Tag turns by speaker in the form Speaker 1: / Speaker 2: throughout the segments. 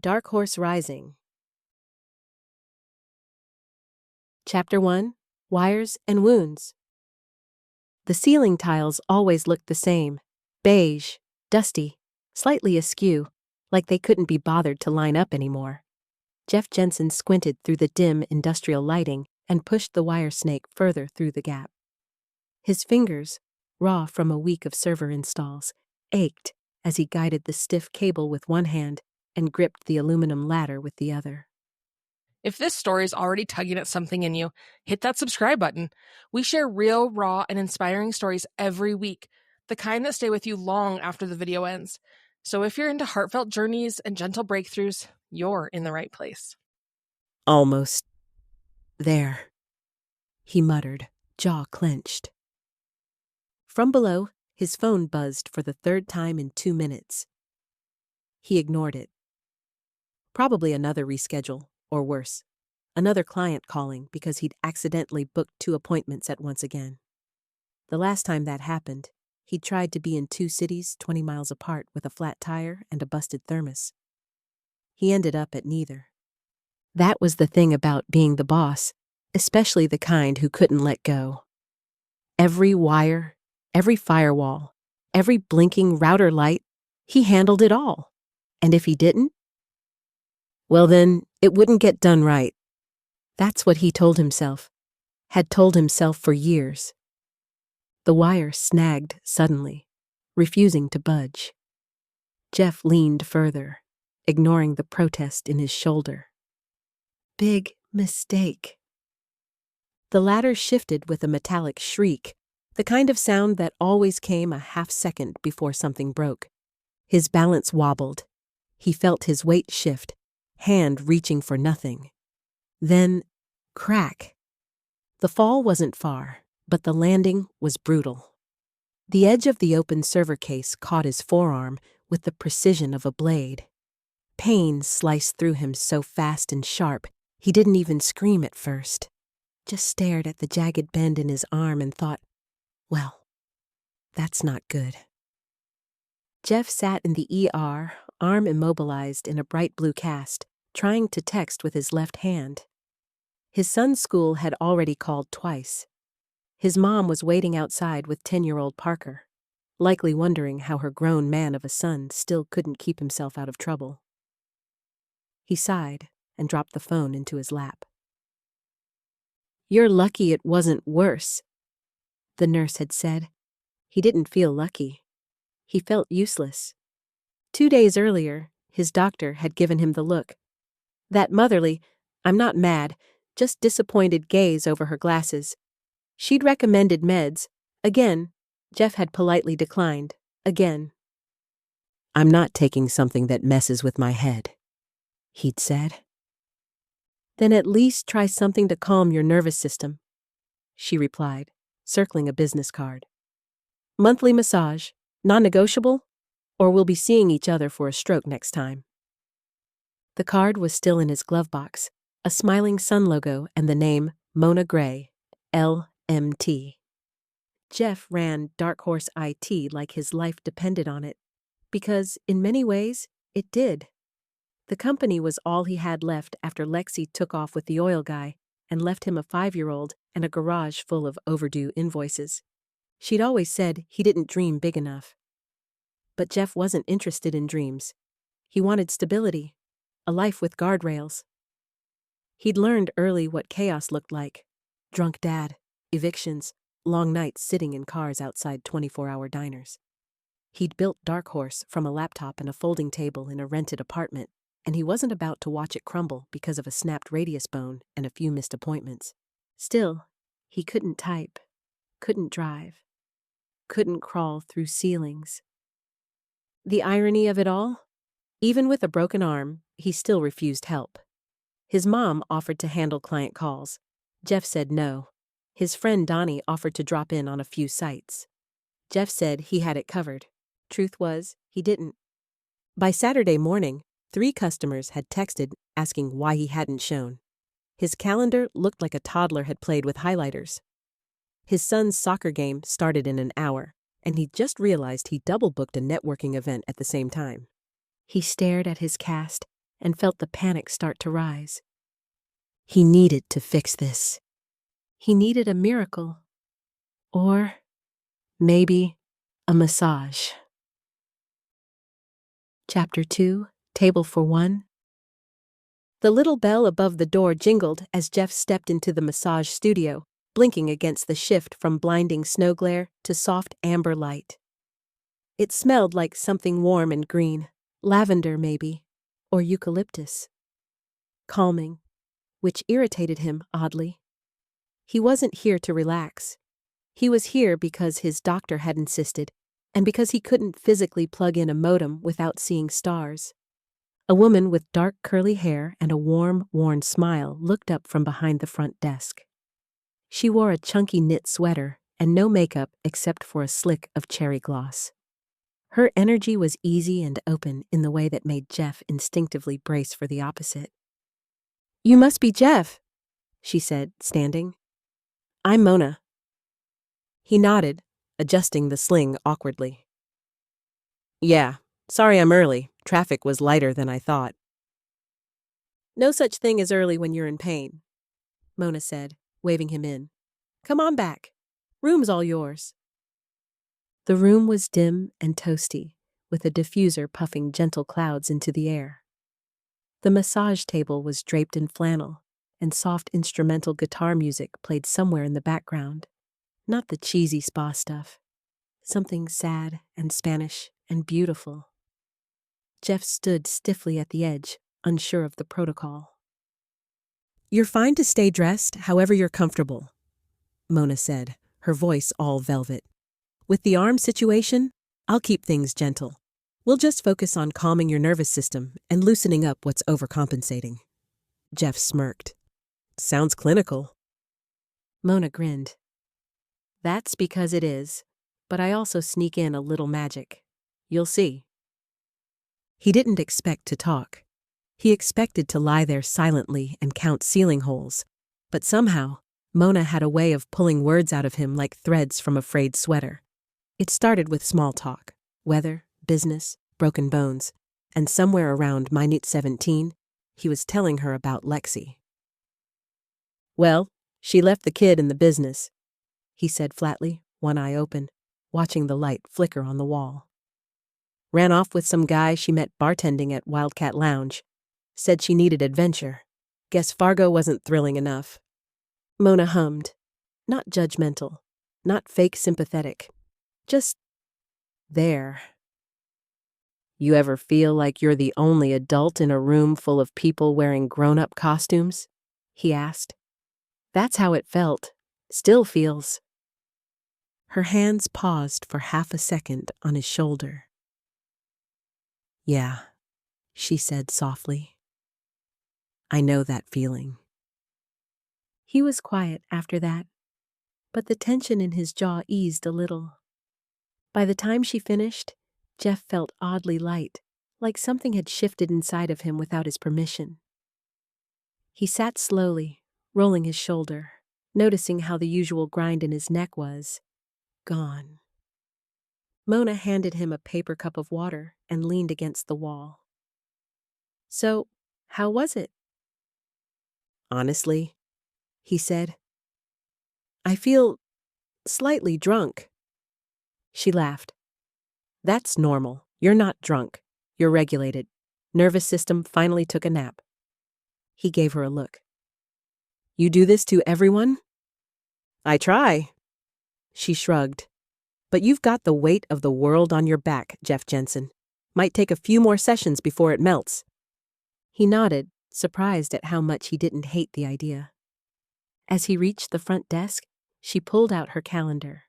Speaker 1: Dark Horse Rising. Chapter 1, Wires and Wounds. The ceiling tiles always looked the same, beige, dusty, slightly askew, like they couldn't be bothered to line up anymore. Jeff Jensen squinted through the dim industrial lighting and pushed the wire snake further through the gap. His fingers, raw from a week of server installs, ached as he guided the stiff cable with one hand and gripped the aluminum ladder with the other.
Speaker 2: If this story is already tugging at something in you, hit that subscribe button. We share real, raw, and inspiring stories every week, the kind that stay with you long after the video ends. So if you're into heartfelt journeys and gentle breakthroughs, you're in the right place.
Speaker 1: Almost there, he muttered, jaw clenched. From below, his phone buzzed for the third time in 2 minutes. He ignored it. Probably another reschedule, or worse, another client calling because he'd accidentally booked 2 appointments at once again. The last time that happened, he'd tried to be in 2 cities 20 miles apart with a flat tire and a busted thermos. He ended up at neither. That was the thing about being the boss, especially the kind who couldn't let go. Every wire, every firewall, every blinking router light, he handled it all. And if he didn't, well then, it wouldn't get done right. That's what he told himself, had told himself for years. The wire snagged suddenly, refusing to budge. Jeff leaned further, ignoring the protest in his shoulder. Big mistake. The ladder shifted with a metallic shriek, the kind of sound that always came a half second before something broke. His balance wobbled. He felt his weight shift, hand reaching for nothing. Then, crack. The fall wasn't far, but the landing was brutal. The edge of the open server case caught his forearm with the precision of a blade. Pain sliced through him so fast and sharp, he didn't even scream at first. Just stared at the jagged bend in his arm and thought, well, that's not good. Jeff sat in the ER, arm immobilized in a bright blue cast, trying to text with his left hand. His son's school had already called twice. His mom was waiting outside with 10-year-old Parker, likely wondering how her grown man of a son still couldn't keep himself out of trouble. He sighed and dropped the phone into his lap. "You're lucky it wasn't worse," the nurse had said. He didn't feel lucky. He felt useless. 2 days earlier, his doctor had given him the look. That motherly, "I'm not mad," just disappointed gaze over her glasses. She'd recommended meds. Again, Jeff had politely declined. Again. "I'm not taking something that messes with my head," he'd said. "Then at least try something to calm your nervous system," she replied, circling a business card. "Monthly massage, non-negotiable, or we'll be seeing each other for a stroke next time." The card was still in his glove box, a smiling sun logo and the name Mona Gray, LMT. Jeff ran DarkHorse IT like his life depended on it, because in many ways, it did. The company was all he had left after Lexi took off with the oil guy and left him a 5-year-old and a garage full of overdue invoices. She'd always said he didn't dream big enough. But Jeff wasn't interested in dreams. He wanted stability, a life with guardrails. He'd learned early what chaos looked like: drunk dad, evictions, long nights sitting in cars outside 24-hour diners. He'd built Dark Horse from a laptop and a folding table in a rented apartment, and he wasn't about to watch it crumble because of a snapped radius bone and a few missed appointments. Still, he couldn't type, couldn't drive, couldn't crawl through ceilings. The irony of it all? Even with a broken arm, he still refused help. His mom offered to handle client calls. Jeff said no. His friend Donnie offered to drop in on a few sites. Jeff said he had it covered. Truth was, he didn't. By Saturday morning, 3 customers had texted asking why he hadn't shown. His calendar looked like a toddler had played with highlighters. His son's soccer game started in an hour, and he just realized he double-booked a networking event at the same time. He stared at his cast, and felt the panic start to rise. He needed to fix this. He needed a miracle. Or maybe a massage. Chapter 2, Table for One. The little bell above the door jingled as Jeff stepped into the massage studio, blinking against the shift from blinding snow glare to soft amber light. It smelled like something warm and green, lavender maybe, or eucalyptus. Calming, which irritated him oddly. He wasn't here to relax. He was here because his doctor had insisted, and because he couldn't physically plug in a modem without seeing stars. A woman with dark curly hair and a warm, worn smile looked up from behind the front desk. She wore a chunky knit sweater and no makeup except for a slick of cherry gloss. Her energy was easy and open in the way that made Jeff instinctively brace for the opposite. "You must be Jeff," she said, standing. "I'm Mona." He nodded, adjusting the sling awkwardly. "Yeah, sorry I'm early. Traffic was lighter than I thought." "No such thing as early when you're in pain," Mona said, waving him in. "Come on back. Room's all yours." The room was dim and toasty, with a diffuser puffing gentle clouds into the air. The massage table was draped in flannel, and soft instrumental guitar music played somewhere in the background. Not the cheesy spa stuff. Something sad and Spanish and beautiful. Jeff stood stiffly at the edge, unsure of the protocol. "You're fine to stay dressed however you're comfortable," Mona said, her voice all velvet. "With the arm situation, I'll keep things gentle. We'll just focus on calming your nervous system and loosening up what's overcompensating." Jeff smirked. "Sounds clinical." Mona grinned. "That's because it is, but I also sneak in a little magic. You'll see." He didn't expect to talk. He expected to lie there silently and count ceiling holes, but somehow, Mona had a way of pulling words out of him like threads from a frayed sweater. It started with small talk, weather, business, broken bones, and somewhere around minute 17, he was telling her about Lexi. "Well, she left the kid in the business," he said flatly, one eye open, watching the light flicker on the wall. "Ran off with some guy she met bartending at Wildcat Lounge. Said she needed adventure. Guess Fargo wasn't thrilling enough." Mona hummed. Not judgmental, not fake sympathetic. Just there. "You ever feel like you're the only adult in a room full of people wearing grown-up costumes?" he asked. "That's how it felt. Still feels." Her hands paused for half a second on his shoulder. "Yeah," she said softly. "I know that feeling." He was quiet after that, but the tension in his jaw eased a little. By the time she finished, Jeff felt oddly light, like something had shifted inside of him without his permission. He sat slowly, rolling his shoulder, noticing how the usual grind in his neck was gone. Mona handed him a paper cup of water and leaned against the wall. "So, how was it?" "Honestly," he said, "I feel slightly drunk." She laughed. "That's normal. You're not drunk. You're regulated. Nervous system finally took a nap." He gave her a look. "You do this to everyone?" "I try." She shrugged. "But you've got the weight of the world on your back, Jeff Jensen. Might take a few more sessions before it melts." He nodded, surprised at how much he didn't hate the idea. As he reached the front desk, she pulled out her calendar.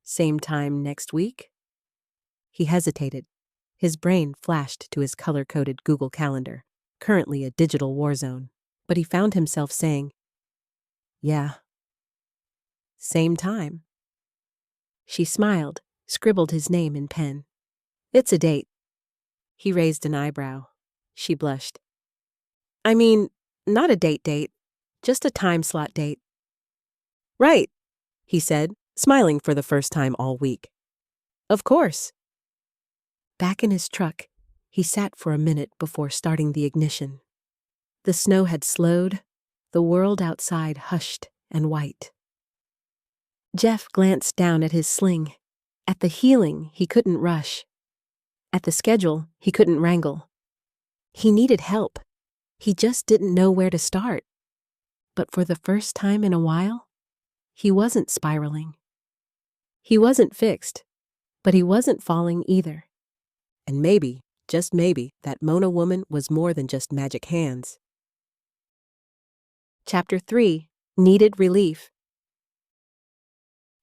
Speaker 1: "Same time next week?" He hesitated. His brain flashed to his color-coded Google Calendar, currently a digital war zone, but he found himself saying, "Yeah." "Same time." She smiled, scribbled his name in pen. "It's a date." He raised an eyebrow. She blushed. "I mean, not a date, just a time slot date." "Right," he said, smiling for the first time all week. "Of course." Back in his truck, He sat for a minute before starting the ignition. The snow had slowed, the world outside hushed and white. Jeff glanced down at his sling. At the healing he couldn't rush. At the schedule he couldn't wrangle. He needed help. He just didn't know where to start. But for the first time in a while, he wasn't spiraling. He wasn't fixed, but he wasn't falling either. And maybe, just maybe, that Mona woman was more than just magic hands. Chapter 3. Needed Relief.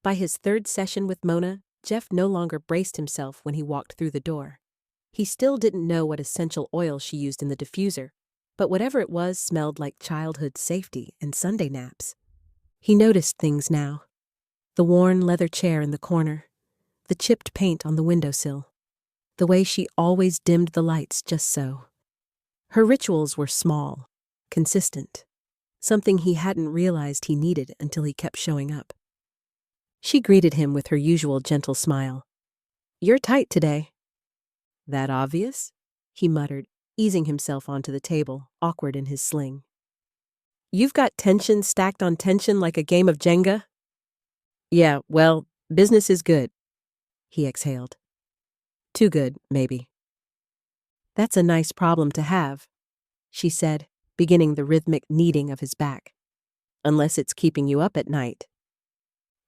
Speaker 1: By his third session with Mona, Jeff no longer braced himself when he walked through the door. He still didn't know what essential oil she used in the diffuser, but whatever it was smelled like childhood safety and Sunday naps. He noticed things now. The worn leather chair in the corner, the chipped paint on the windowsill, the way she always dimmed the lights just so. Her rituals were small, consistent, something he hadn't realized he needed until he kept showing up. She greeted him with her usual gentle smile. "You're tight today." "That obvious?" he muttered, easing himself onto the table, awkward in his sling. "You've got tension stacked on tension like a game of Jenga?" "Yeah, well, business is good," he exhaled. "Too good, maybe." "That's a nice problem to have," she said, beginning the rhythmic kneading of his back. "Unless it's keeping you up at night."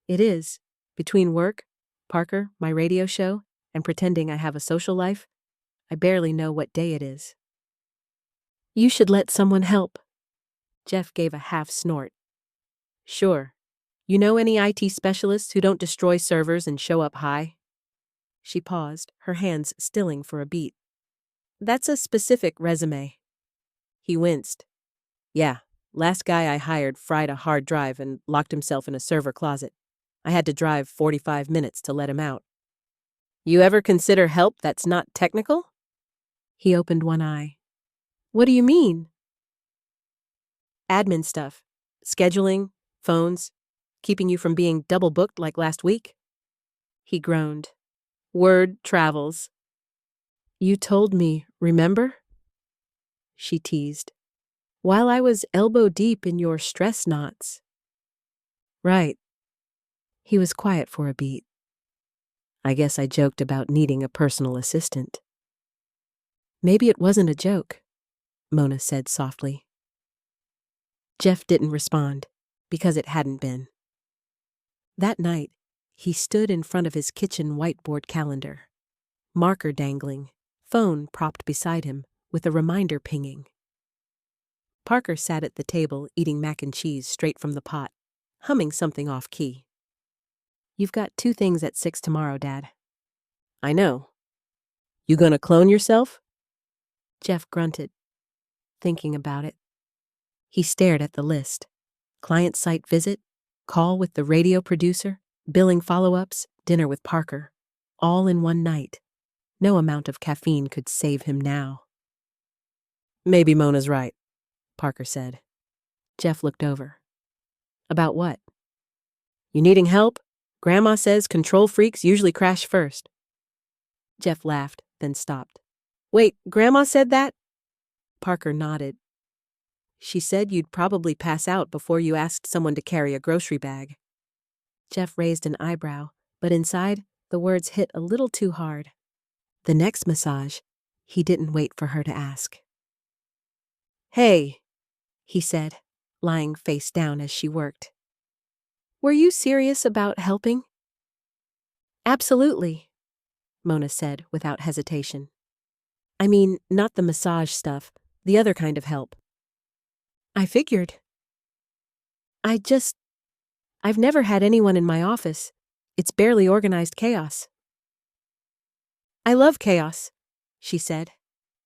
Speaker 1: "It is. Between work, Parker, my radio show, and pretending I have a social life, I barely know what day it is." "You should let someone help." Jeff gave a half snort. "Sure. You know any IT specialists who don't destroy servers and show up high?" She paused, her hands stilling for a beat. "That's a specific resume." He winced. "Yeah, last guy I hired fried a hard drive and locked himself in a server closet. I had to drive 45 minutes to let him out." "You ever consider help that's not technical?" He opened one eye. "What do you mean?" "Admin stuff. Scheduling, phones, keeping you from being double booked like last week." He groaned. "Word travels." "You told me, remember?" She teased. "While I was elbow deep in your stress knots." "Right." He was quiet for a beat. "I guess I joked about needing a personal assistant." "Maybe it wasn't a joke," Mona said softly. Jeff didn't respond, because it hadn't been. That night, he stood in front of his kitchen whiteboard calendar, marker dangling, phone propped beside him, with a reminder pinging. Parker sat at the table eating mac and cheese straight from the pot, humming something off-key. "You've got 2 things at 6 tomorrow, Dad." "I know. You gonna clone yourself?" Jeff grunted, thinking about it. He stared at the list. Client site visit, call with the radio producer, billing follow-ups, dinner with Parker. All in one night. No amount of caffeine could save him now. "Maybe Mona's right," Parker said. Jeff looked over. "About what?" "You needing help? Grandma says control freaks usually crash first." Jeff laughed, then stopped. "Wait, Grandma said that?" Parker nodded. "She said you'd probably pass out before you asked someone to carry a grocery bag." Jeff raised an eyebrow, but inside, the words hit a little too hard. The next massage, he didn't wait for her to ask. "Hey," he said, lying face down as she worked. "Were you serious about helping?" "Absolutely," Mona said without hesitation. "I mean, not the massage stuff, the other kind of help." "I figured." I've never had anyone in my office. It's barely organized chaos." "I love chaos," she said.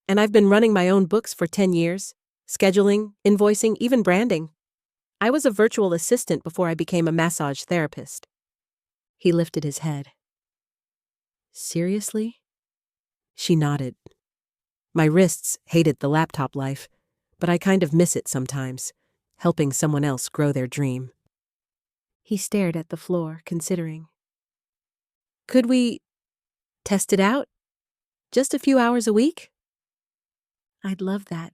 Speaker 1: "And I've been running my own books for 10 years. Scheduling, invoicing, even branding. I was a virtual assistant before I became a massage therapist." He lifted his head. "Seriously?" She nodded. "My wrists hated the laptop life, but I kind of miss it sometimes, helping someone else grow their dream." He stared at the floor, considering. "Could we test it out? Just a few hours a week?" I'd love that,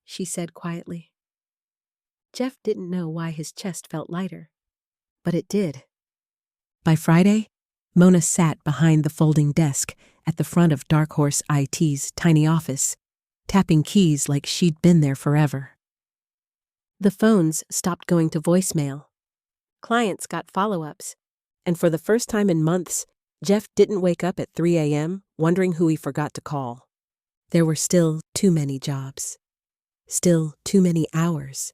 Speaker 1: she said quietly. Jeff didn't know why his chest felt lighter, but it did. By Friday, Mona sat behind the folding desk at the front of DarkHorse IT's tiny office, tapping keys like she'd been there forever. The phones stopped going to voicemail. Clients got follow-ups, and for the first time in months, Jeff didn't wake up at 3 a.m. wondering who he forgot to call. There were still too many jobs. Still too many hours.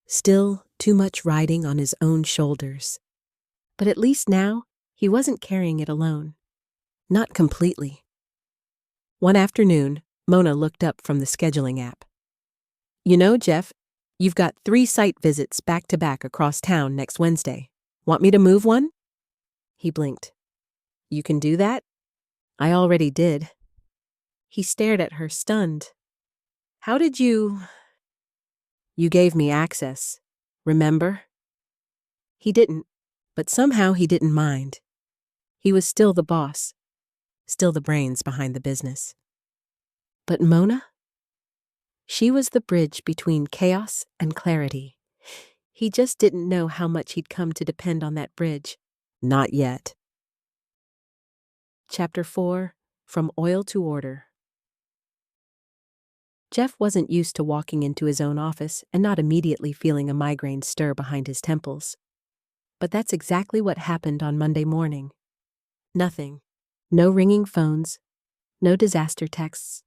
Speaker 1: Still too much riding on his own shoulders. But at least now, he wasn't carrying it alone. Not completely. One afternoon, Mona looked up from the scheduling app. You know, Jeff, you've got 3 site visits back-to-back across town next Wednesday. Want me to move one? He blinked. You can do that? I already did. He stared at her, stunned. How did you... You gave me access, remember? He didn't, but somehow he didn't mind. He was still the boss, still the brains behind the business. But Mona? She was the bridge between chaos and clarity. He just didn't know how much he'd come to depend on that bridge. Not yet. Chapter 4, From Oil to Order. Jeff wasn't used to walking into his own office and not immediately feeling a migraine stir behind his temples. But that's exactly what happened on Monday morning. Nothing. No ringing phones. No disaster texts.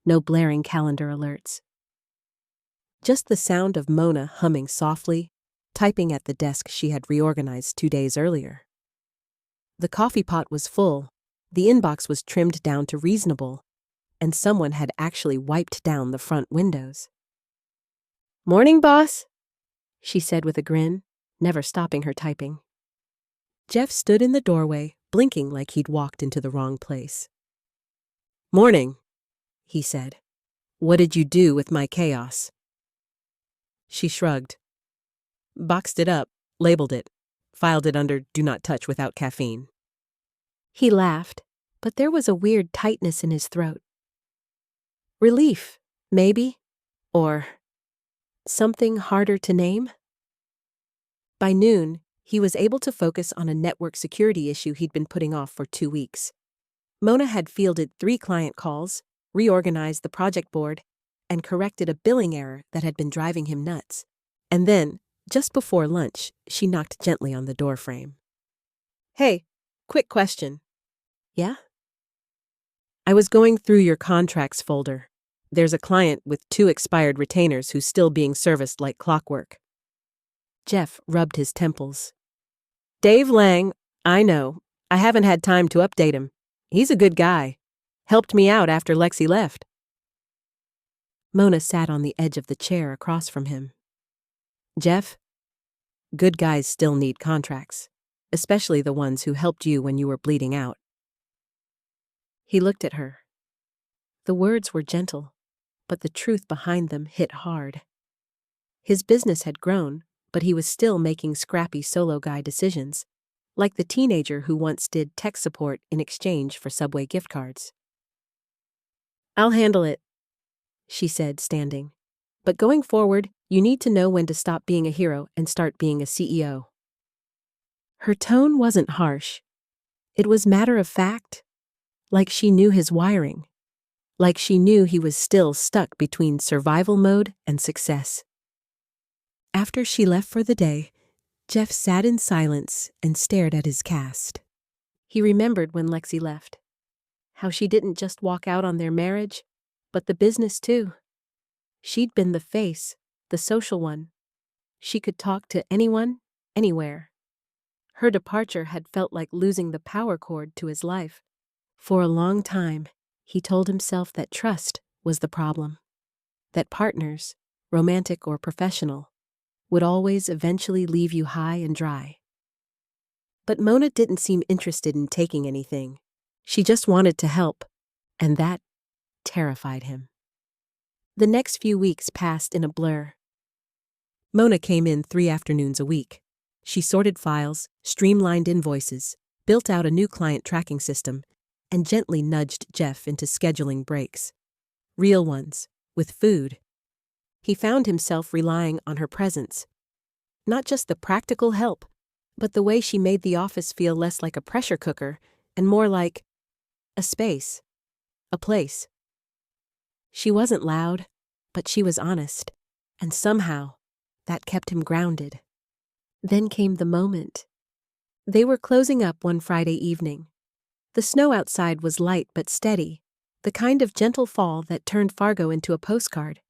Speaker 1: No blaring calendar alerts. Just the sound of Mona humming softly, typing at the desk she had reorganized 2 days earlier. The coffee pot was full, the inbox was trimmed down to reasonable, and someone had actually wiped down the front windows. Morning, boss, she said with a grin, never stopping her typing. Jeff stood in the doorway, blinking like he'd walked into the wrong place. Morning, he said. What did you do with my chaos? She shrugged. Boxed it up, labeled it, filed it under Do Not Touch without caffeine. He laughed, but there was a weird tightness in his throat. Relief, maybe, or something harder to name? By noon, he was able to focus on a network security issue he'd been putting off for 2 weeks. Mona had fielded 3 client calls, reorganized the project board, and corrected a billing error that had been driving him nuts. And then, just before lunch, she knocked gently on the doorframe. Hey, quick question. Yeah? I was going through your contracts folder. There's a client with 2 expired retainers who's still being serviced like clockwork. Jeff rubbed his temples. Dave Lang, I know. I haven't had time to update him. He's a good guy. Helped me out after Lexi left. Mona sat on the edge of the chair across from him. Jeff, good guys still need contracts, especially the ones who helped you when you were bleeding out. He looked at her. The words were gentle, but the truth behind them hit hard. His business had grown, but he was still making scrappy solo guy decisions, like the teenager who once did tech support in exchange for Subway gift cards. I'll handle it, she said, standing. But going forward, you need to know when to stop being a hero and start being a CEO. Her tone wasn't harsh. It was matter of fact, like she knew his wiring, like she knew he was still stuck between survival mode and success. After she left for the day, Jeff sat in silence and stared at his cast. He remembered when Lexi left, how she didn't just walk out on their marriage, but the business too. She'd been the face, the social one. She could talk to anyone, anywhere. Her departure had felt like losing the power cord to his life. For a long time, he told himself that trust was the problem, that partners, romantic or professional, would always eventually leave you high and dry. But Mona didn't seem interested in taking anything. She just wanted to help, and that terrified him. The next few weeks passed in a blur. Mona came in 3 afternoons a week. She sorted files, streamlined invoices, built out a new client tracking system, and gently nudged Jeff into scheduling breaks. Real ones, with food. He found himself relying on her presence. Not just the practical help, but the way she made the office feel less like a pressure cooker and more like a space, a place. She wasn't loud, but she was honest, and somehow that kept him grounded. Then came the moment. They were closing up one Friday evening. The snow outside was light but steady, the kind of gentle fall that turned Fargo into a postcard.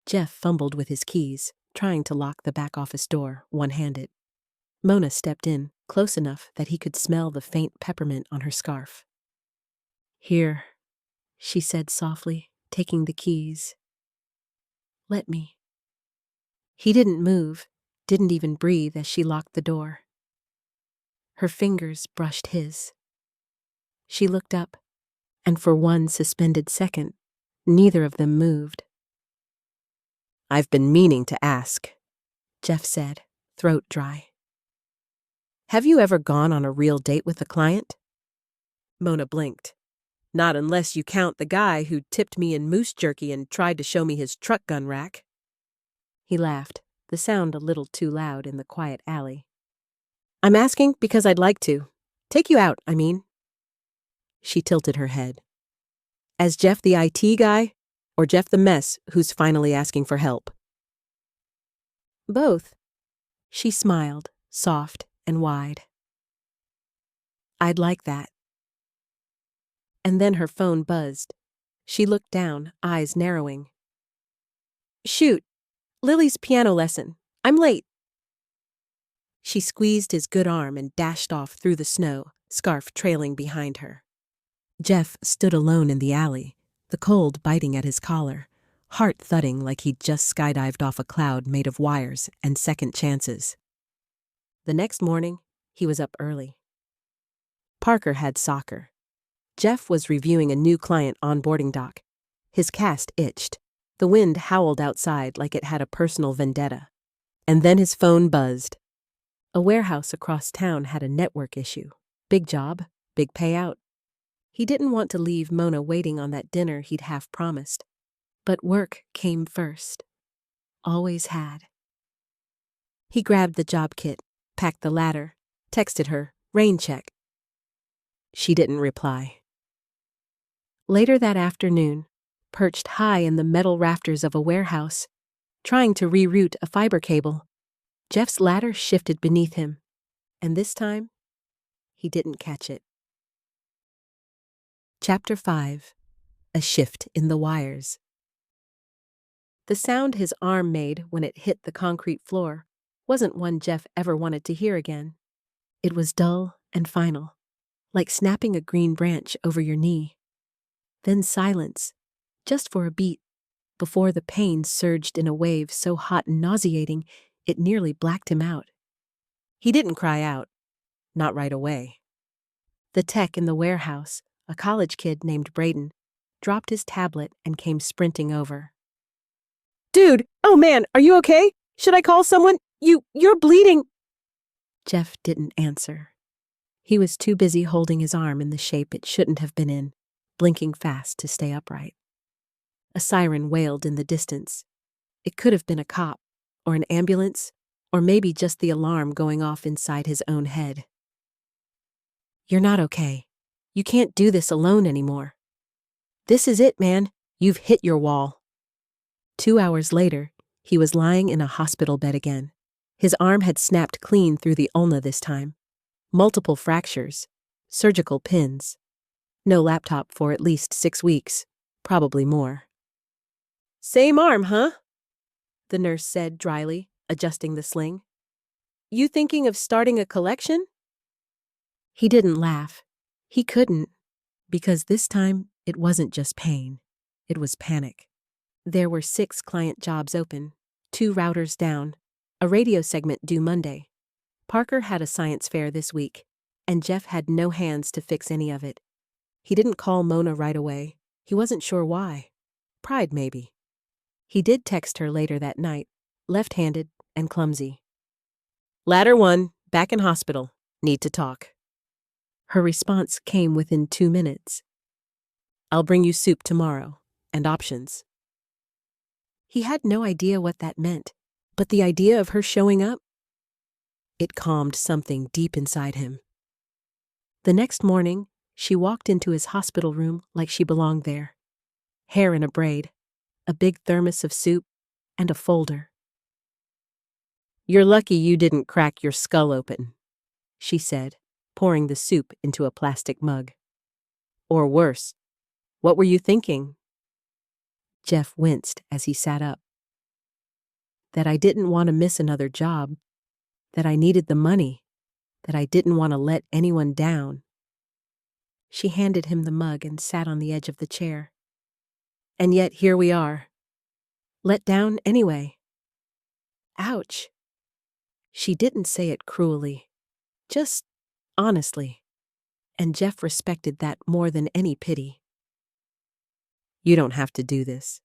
Speaker 1: Jeff fumbled with his keys, trying to lock the back office door, one-handed. Mona stepped in, close enough that he could smell the faint peppermint on her scarf. "Here," she said softly, taking the keys. "Let me." He didn't move, didn't even breathe as she locked the door. Her fingers brushed his. She looked up, and for one suspended second, neither of them moved. "I've been meaning to ask," Jeff said, throat dry. "Have you ever gone on a real date with a client?" Mona blinked. "Not unless you count the guy who tipped me in moose jerky and tried to show me his truck gun rack." He laughed, the sound a little too loud in the quiet alley. "I'm asking because I'd like to. Take you out, I mean." She tilted her head. "As Jeff the IT guy, or Jeff the mess who's finally asking for help?" "Both." She smiled, soft and wide. "I'd like that." And then her phone buzzed. She looked down, eyes narrowing. "Shoot, Lily's piano lesson. I'm late." She squeezed his good arm and dashed off through the snow, scarf trailing behind her. Jeff stood alone in the alley, the cold biting at his collar, heart thudding like he'd just skydived off a cloud made of wires and second chances. The next morning, he was up early. Parker had soccer. Jeff was reviewing a new client onboarding doc. His cast itched. The wind howled outside like it had a personal vendetta. And then his phone buzzed. A warehouse across town had a network issue. Big job, big payout. He didn't want to leave Mona waiting on that dinner he'd half promised. But work came first. Always had. He grabbed the job kit, packed the ladder, texted her, "Rain check." She didn't reply. Later that afternoon, perched high in the metal rafters of a warehouse, trying to reroute a fiber cable, Jeff's ladder shifted beneath him, and this time, he didn't catch it. Chapter 5. A Shift in the Wires. The sound his arm made when it hit the concrete floor wasn't one Jeff ever wanted to hear again. It was dull and final, like snapping a green branch over your knee. Then silence, just for a beat, before the pain surged in a wave so hot and nauseating it nearly blacked him out. He didn't cry out. Not right away. The tech in the warehouse, a college kid named Braden, dropped his tablet and came sprinting over. "Dude, oh man, are you okay? Should I call someone? You're bleeding." Jeff didn't answer. He was too busy holding his arm in the shape it shouldn't have been in, blinking fast to stay upright. A siren wailed in the distance. It could have been a cop, or an ambulance, or maybe just the alarm going off inside his own head. "You're not okay. You can't do this alone anymore. This is it, man. You've hit your wall." 2 hours later, he was lying in a hospital bed again. His arm had snapped clean through the ulna this time. Multiple fractures, surgical pins. No laptop for at least 6 weeks, probably more. "Same arm, huh?" the nurse said dryly, adjusting the sling. "You thinking of starting a collection?" He didn't laugh. He couldn't, because this time it wasn't just pain. It was panic. There were 6 client jobs open, 2 routers down, a radio segment due Monday. Parker had a science fair this week, and Jeff had no hands to fix any of it. He didn't call Mona right away. He wasn't sure why. Pride, maybe. He did text her later that night, left-handed and clumsy. "Ladder 1, back in hospital. Need to talk." Her response came within 2 minutes. "I'll bring you soup tomorrow, and options." He had no idea what that meant, but the idea of her showing up, it calmed something deep inside him. The next morning, she walked into his hospital room like she belonged there. Hair in a braid, a big thermos of soup, and a folder. "You're lucky you didn't crack your skull open," she said, pouring the soup into a plastic mug. "Or worse, what were you thinking?" Jeff winced as he sat up. "That I didn't want to miss another job, that I needed the money, that I didn't want to let anyone down." She handed him the mug and sat on the edge of the chair. "And yet here we are. Let down anyway." Ouch. She didn't say it cruelly, just honestly, and Jeff respected that more than any pity. "You don't have to do this,"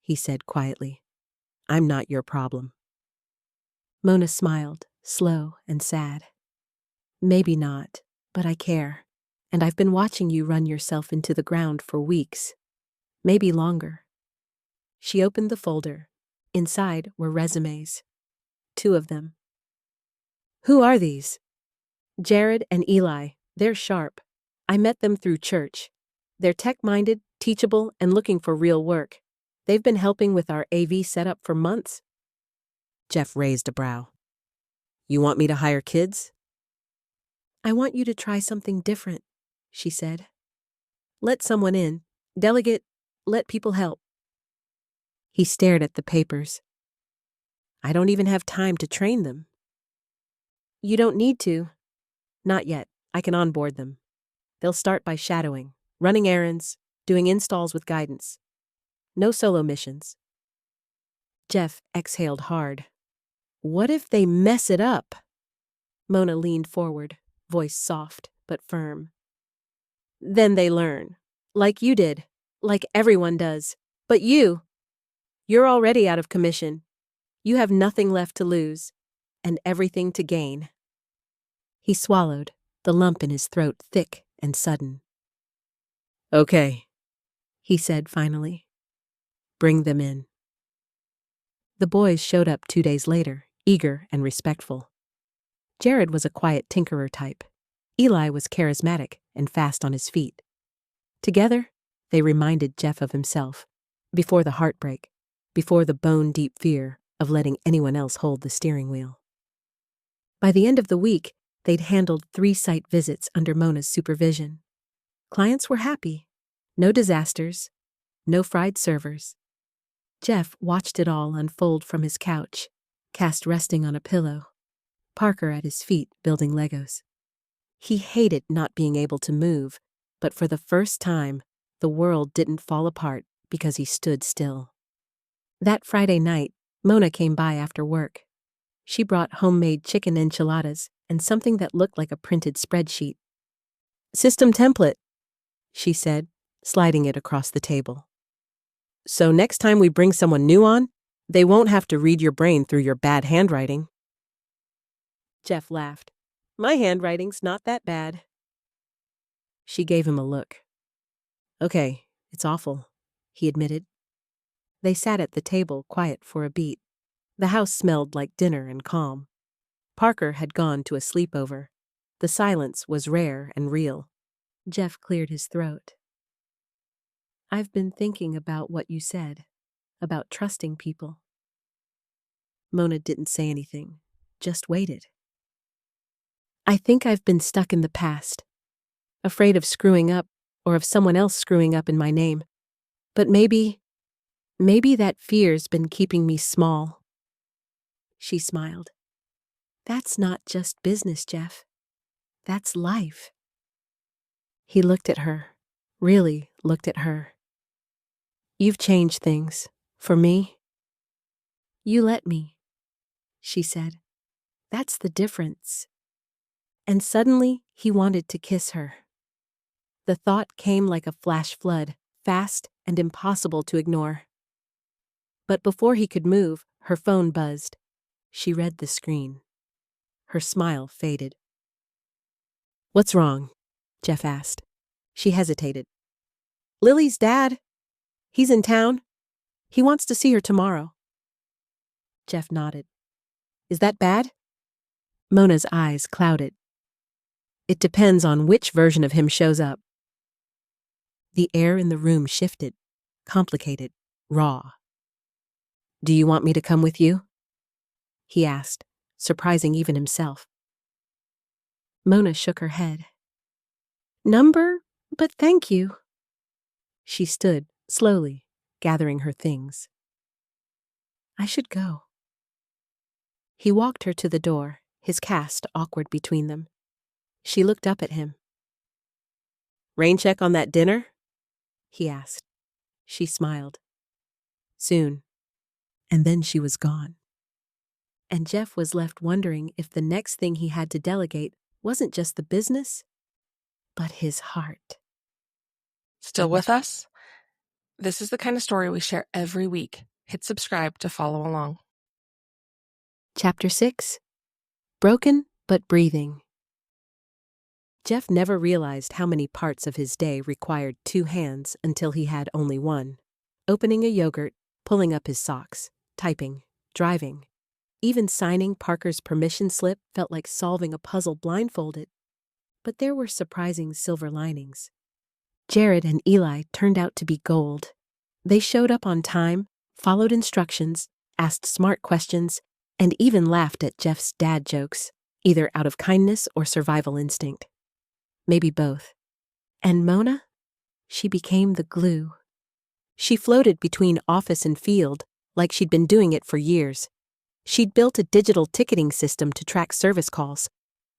Speaker 1: he said quietly. "I'm not your problem." Mona smiled, slow and sad. "Maybe not, but I care, and I've been watching you run yourself into the ground for weeks, maybe longer." She opened the folder. Inside were resumes. 2 of them. "Who are these?" "Jared and Eli. They're sharp. I met them through church. They're tech-minded, teachable, and looking for real work. They've been helping with our AV setup for months." Jeff raised a brow. "You want me to hire kids?" "I want you to try something different," she said. "Let someone in. Delegate. Let people help." He stared at the papers. "I don't even have time to train them." "You don't need to. Not yet. I can onboard them. They'll start by shadowing, running errands, doing installs with guidance. No solo missions." Jeff exhaled hard. "What if they mess it up?" Mona leaned forward, voice soft but firm. "Then they learn. Like you did. Like everyone does. But you're already out of commission. You have nothing left to lose, and everything to gain." He swallowed, the lump in his throat thick and sudden. "Okay," he said finally. "Bring them in." The boys showed up 2 days later, eager and respectful. Jared was a quiet tinkerer type. Eli was charismatic and fast on his feet. Together, they reminded Jeff of himself, before the heartbreak, before the bone-deep fear of letting anyone else hold the steering wheel. By the end of the week, they'd handled 3 site visits under Mona's supervision. Clients were happy. No disasters. No fried servers. Jeff watched it all unfold from his couch, cast resting on a pillow, Parker at his feet building Legos. He hated not being able to move, but for the first time, the world didn't fall apart because he stood still. That Friday night, Mona came by after work. She brought homemade chicken enchiladas and something that looked like a printed spreadsheet. "System template," she said, sliding it across the table. "So next time we bring someone new on, they won't have to read your brain through your bad handwriting." Jeff laughed. "My handwriting's not that bad." She gave him a look. "Okay, it's awful," he admitted. They sat at the table, quiet for a beat. The house smelled like dinner and calm. Parker had gone to a sleepover. The silence was rare and real. Jeff cleared his throat. "I've been thinking about what you said, about trusting people." Mona didn't say anything, just waited. "I think I've been stuck in the past, afraid of screwing up or of someone else screwing up in my name. But maybe that fear's been keeping me small." She smiled. "That's not just business, Jeff. That's life." He looked at her, really looked at her. "You've changed things. For me." "You let me," she said. "That's the difference." And suddenly he wanted to kiss her. The thought came like a flash flood, fast and impossible to ignore. But before he could move, her phone buzzed. She read the screen. Her smile faded. "What's wrong?" Jeff asked. She hesitated. "Lily's dad. He's in town. He wants to see her tomorrow. Jeff nodded. Is that bad? Mona's eyes clouded. It depends on which version of him shows up. The air in the room shifted, complicated, raw. Do you want me to come with you? He asked, surprising even himself. Mona shook her head. Number, but thank you. She stood, slowly, gathering her things. I should go. He walked her to the door, his cast awkward between them. She looked up at him. Rain check on that dinner? He asked. She smiled. Soon. And then she was gone. And Jeff was left wondering if the next thing he had to delegate wasn't just the business, but his heart.
Speaker 2: Still with us? This is the kind of story we share every week. Hit subscribe to follow along.
Speaker 1: Chapter 6. Broken but breathing. Jeff never realized how many parts of his day required 2 hands until he had only one. Opening a yogurt, pulling up his socks, typing, driving. Even signing Parker's permission slip felt like solving a puzzle blindfolded. But there were surprising silver linings. Jared and Eli turned out to be gold. They showed up on time, followed instructions, asked smart questions, and even laughed at Jeff's dad jokes, either out of kindness or survival instinct. Maybe both. And Mona? She became the glue. She floated between office and field like she'd been doing it for years. She'd built a digital ticketing system to track service calls,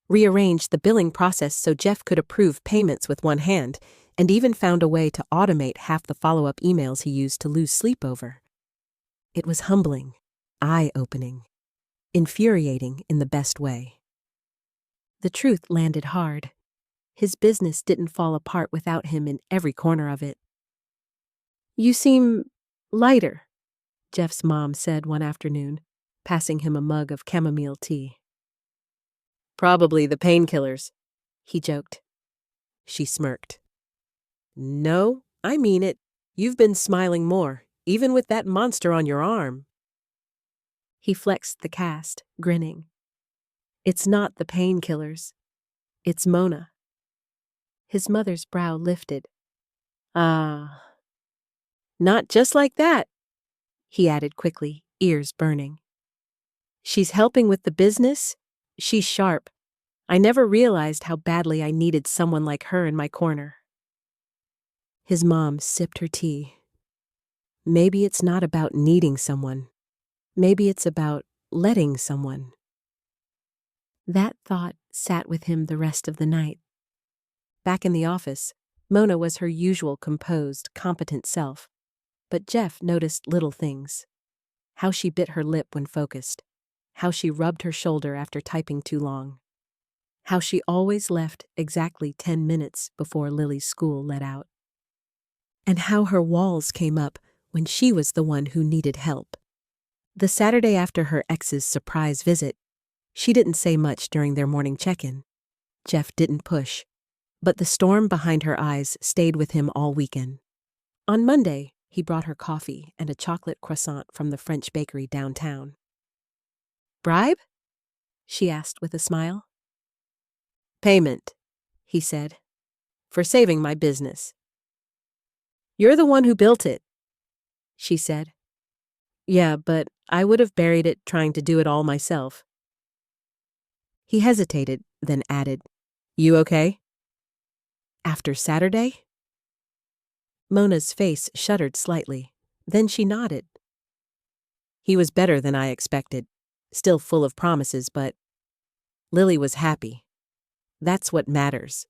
Speaker 1: rearranged the billing process so Jeff could approve payments with one hand, and even found a way to automate half the follow-up emails he used to lose sleep over. It was humbling, eye-opening, infuriating in the best way. The truth landed hard. His business didn't fall apart without him in every corner of it. You seem lighter, Jeff's mom said one afternoon, passing him a mug of chamomile tea. Probably the painkillers, he joked. She smirked. No, I mean it. You've been smiling more, even with that monster on your arm. He flexed the cast, grinning. It's not the painkillers. It's Mona. His mother's brow lifted. Ah. Not just like that, he added quickly, ears burning. She's helping with the business. She's sharp. I never realized how badly I needed someone like her in my corner. His mom sipped her tea. Maybe it's not about needing someone. Maybe it's about letting someone. That thought sat with him the rest of the night. Back in the office, Mona was her usual composed, competent self. But Jeff noticed little things. How she bit her lip when focused. How she rubbed her shoulder after typing too long. How she always left exactly 10 minutes before Lily's school let out. And how her walls came up when she was the one who needed help. The Saturday after her ex's surprise visit, she didn't say much during their morning check-in. Jeff didn't push, but the storm behind her eyes stayed with him all weekend. On Monday, he brought her coffee and a chocolate croissant from the French bakery downtown. Bribe? She asked with a smile. Payment, he said, for saving my business. You're the one who built it, she said. Yeah, but I would have buried it trying to do it all myself. He hesitated, then added, You okay? After Saturday? Mona's face shuddered slightly. Then she nodded. He was better than I expected, still full of promises, but Lily was happy. That's what matters.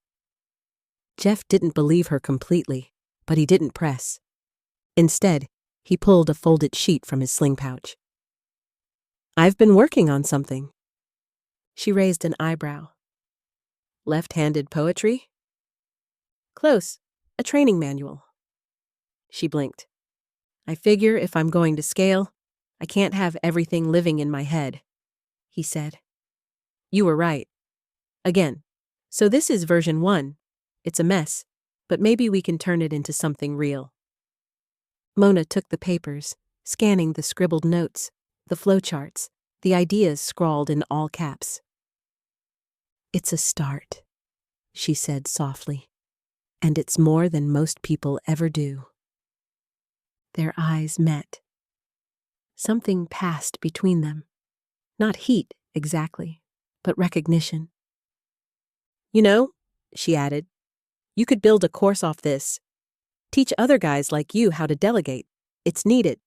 Speaker 1: Jeff didn't believe her completely, but he didn't press. Instead, he pulled a folded sheet from his sling pouch. I've been working on something. She raised an eyebrow. Left-handed poetry? Close. A training manual. She blinked. I figure if I'm going to scale, I can't have everything living in my head, he said. You were right. Again. So this is version 1. It's a mess, but maybe we can turn it into something real. Mona took the papers, scanning the scribbled notes, the flowcharts, the ideas scrawled in all caps. "It's a start," she said softly, "and it's more than most people ever do." Their eyes met. Something passed between them. Not heat, exactly, but recognition. "You know," she added, "you could build a course off this. Teach other guys like you how to delegate. It's needed."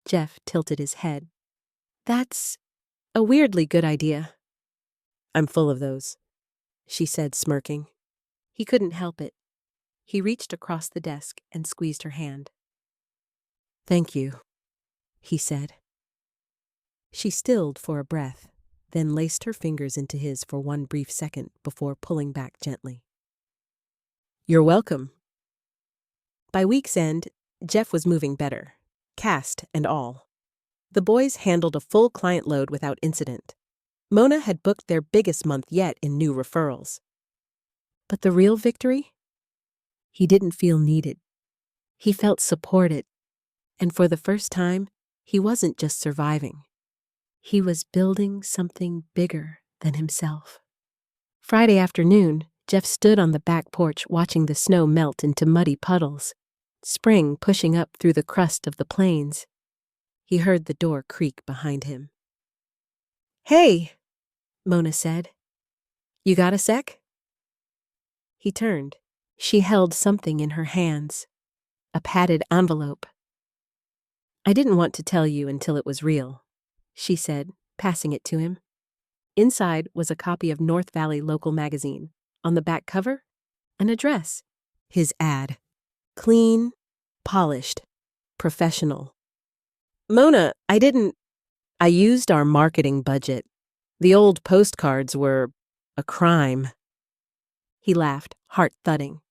Speaker 1: Jeff tilted his head. "That's a weirdly good idea." "I'm full of those," she said, smirking. He couldn't help it. He reached across the desk and squeezed her hand. "Thank you," he said. She stilled for a breath, then laced her fingers into his for one brief second before pulling back gently. "You're welcome." By week's end, Jeff was moving better, cast and all. The boys handled a full client load without incident. Mona had booked their biggest month yet in new referrals. But the real victory? He didn't feel needed. He felt supported. And for the first time, he wasn't just surviving. He was building something bigger than himself. Friday afternoon, Jeff stood on the back porch watching the snow melt into muddy puddles, spring pushing up through the crust of the plains. He heard the door creak behind him. "Hey," Mona said. "You got a sec?" He turned. She held something in her hands, a padded envelope. "I didn't want to tell you until it was real," she said, passing it to him. Inside was a copy of North Valley Local Magazine. On the back cover, an address. His ad. Clean, polished, professional. "Mona, I used our marketing budget. The old postcards were a crime." He laughed, heart thudding.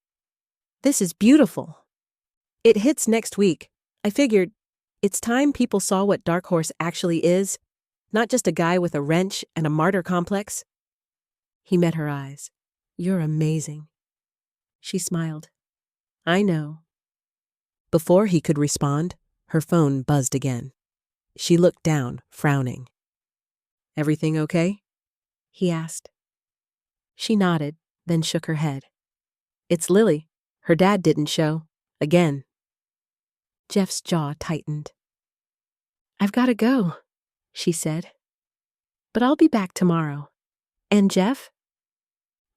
Speaker 1: "This is beautiful. It hits next week. I figured it's time people saw what DarkHorse actually is, not just a guy with a wrench and a martyr complex." He met her eyes. "You're amazing." She smiled. "I know." Before he could respond, her phone buzzed again. She looked down, frowning. "Everything okay?" he asked. She nodded, then shook her head. "It's Lily. Her dad didn't show. Again." Jeff's jaw tightened. "I've got to go," she said. "But I'll be back tomorrow. And Jeff?"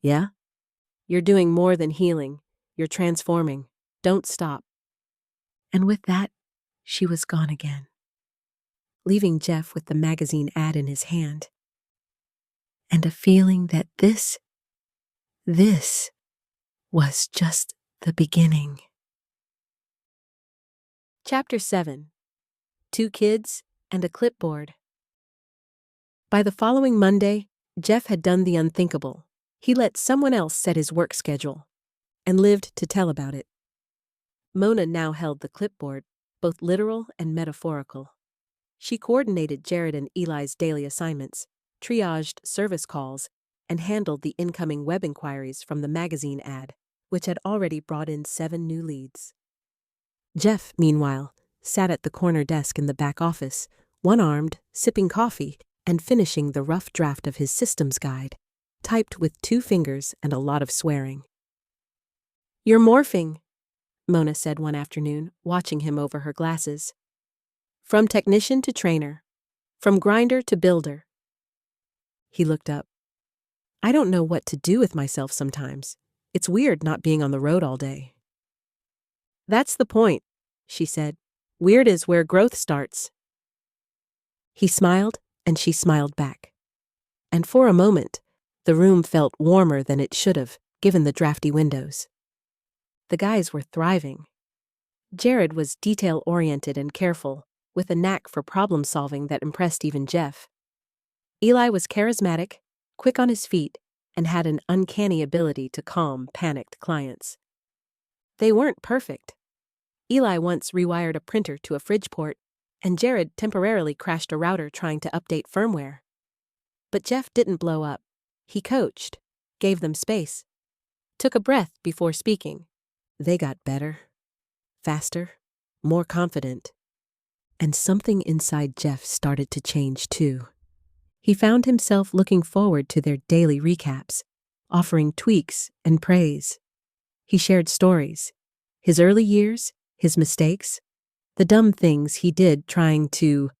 Speaker 1: "Yeah? You're doing more than healing. You're transforming. Don't stop." And with that, she was gone again, leaving Jeff with the magazine ad in his hand, and a feeling that this was just the beginning. Chapter 7. 2 kids and a clipboard. By the following Monday, Jeff had done the unthinkable. He let someone else set his work schedule, and lived to tell about it. Mona now held the clipboard, both literal and metaphorical. She coordinated Jared and Eli's daily assignments, triaged service calls, and handled the incoming web inquiries from the magazine ad, which had already brought in 7 new leads. Jeff, meanwhile, sat at the corner desk in the back office, one-armed, sipping coffee, and finishing the rough draft of his systems guide, typed with 2 fingers and a lot of swearing. "You're morphing," Mona said one afternoon, watching him over her glasses. "From technician to trainer. From grinder to builder." He looked up. "I don't know what to do with myself sometimes. It's weird not being on the road all day." "That's the point," she said. "Weird is where growth starts." He smiled, and she smiled back. And for a moment, the room felt warmer than it should have, given the drafty windows. The guys were thriving. Jared was detail-oriented and careful, with a knack for problem-solving that impressed even Jeff. Eli was charismatic, quick on his feet, and had an uncanny ability to calm panicked clients. They weren't perfect. Eli once rewired a printer to a fridge port, and Jared temporarily crashed a router trying to update firmware. But Jeff didn't blow up. He coached, gave them space, took a breath before speaking. They got better, faster, more confident. and something inside Jeff started to change too. He found himself looking forward to their daily recaps, offering tweaks and praise. He shared stories, his early years, his mistakes, the dumb things he did trying to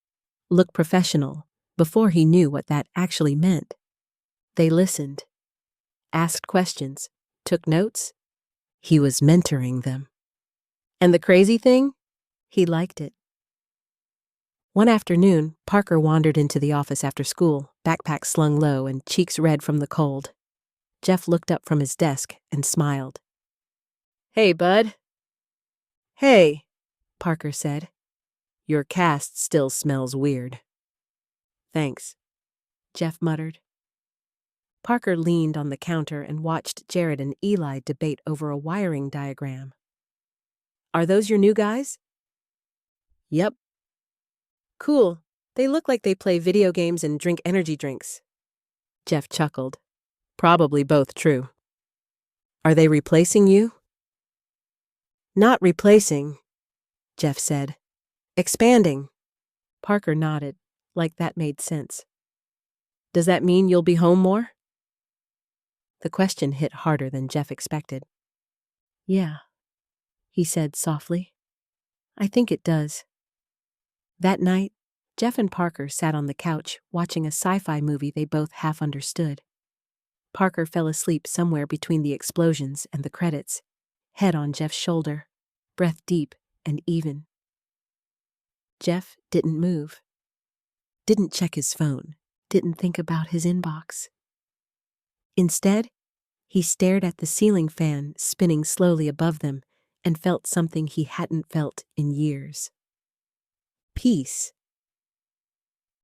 Speaker 1: look professional before he knew what that actually meant. They listened, asked questions, took notes. He was mentoring them. And the crazy thing? He liked it. One afternoon, Parker wandered into the office after school, backpack slung low and cheeks red from the cold. Jeff looked up from his desk and smiled. "Hey, bud." "Hey," Parker said. "Your cast still smells weird." "Thanks," Jeff muttered. Parker leaned on the counter and watched Jared and Eli debate over a wiring diagram. "Are those your new guys?" "Yep." "Cool. They look like they play video games and drink energy drinks." Jeff chuckled. "Probably both true." "Are they replacing you?" "Not replacing," Jeff said. "Expanding." Parker nodded, like that made sense. "Does that mean you'll be home more?" The question hit harder than Jeff expected. "Yeah," he said softly. "I think it does." That night, Jeff and Parker sat on the couch watching a sci-fi movie they both half understood. Parker fell asleep somewhere between the explosions and the credits, head on Jeff's shoulder, breath deep and even. Jeff didn't move, didn't check his phone, didn't think about his inbox. Instead, he stared at the ceiling fan spinning slowly above them and felt something he hadn't felt in years. Peace.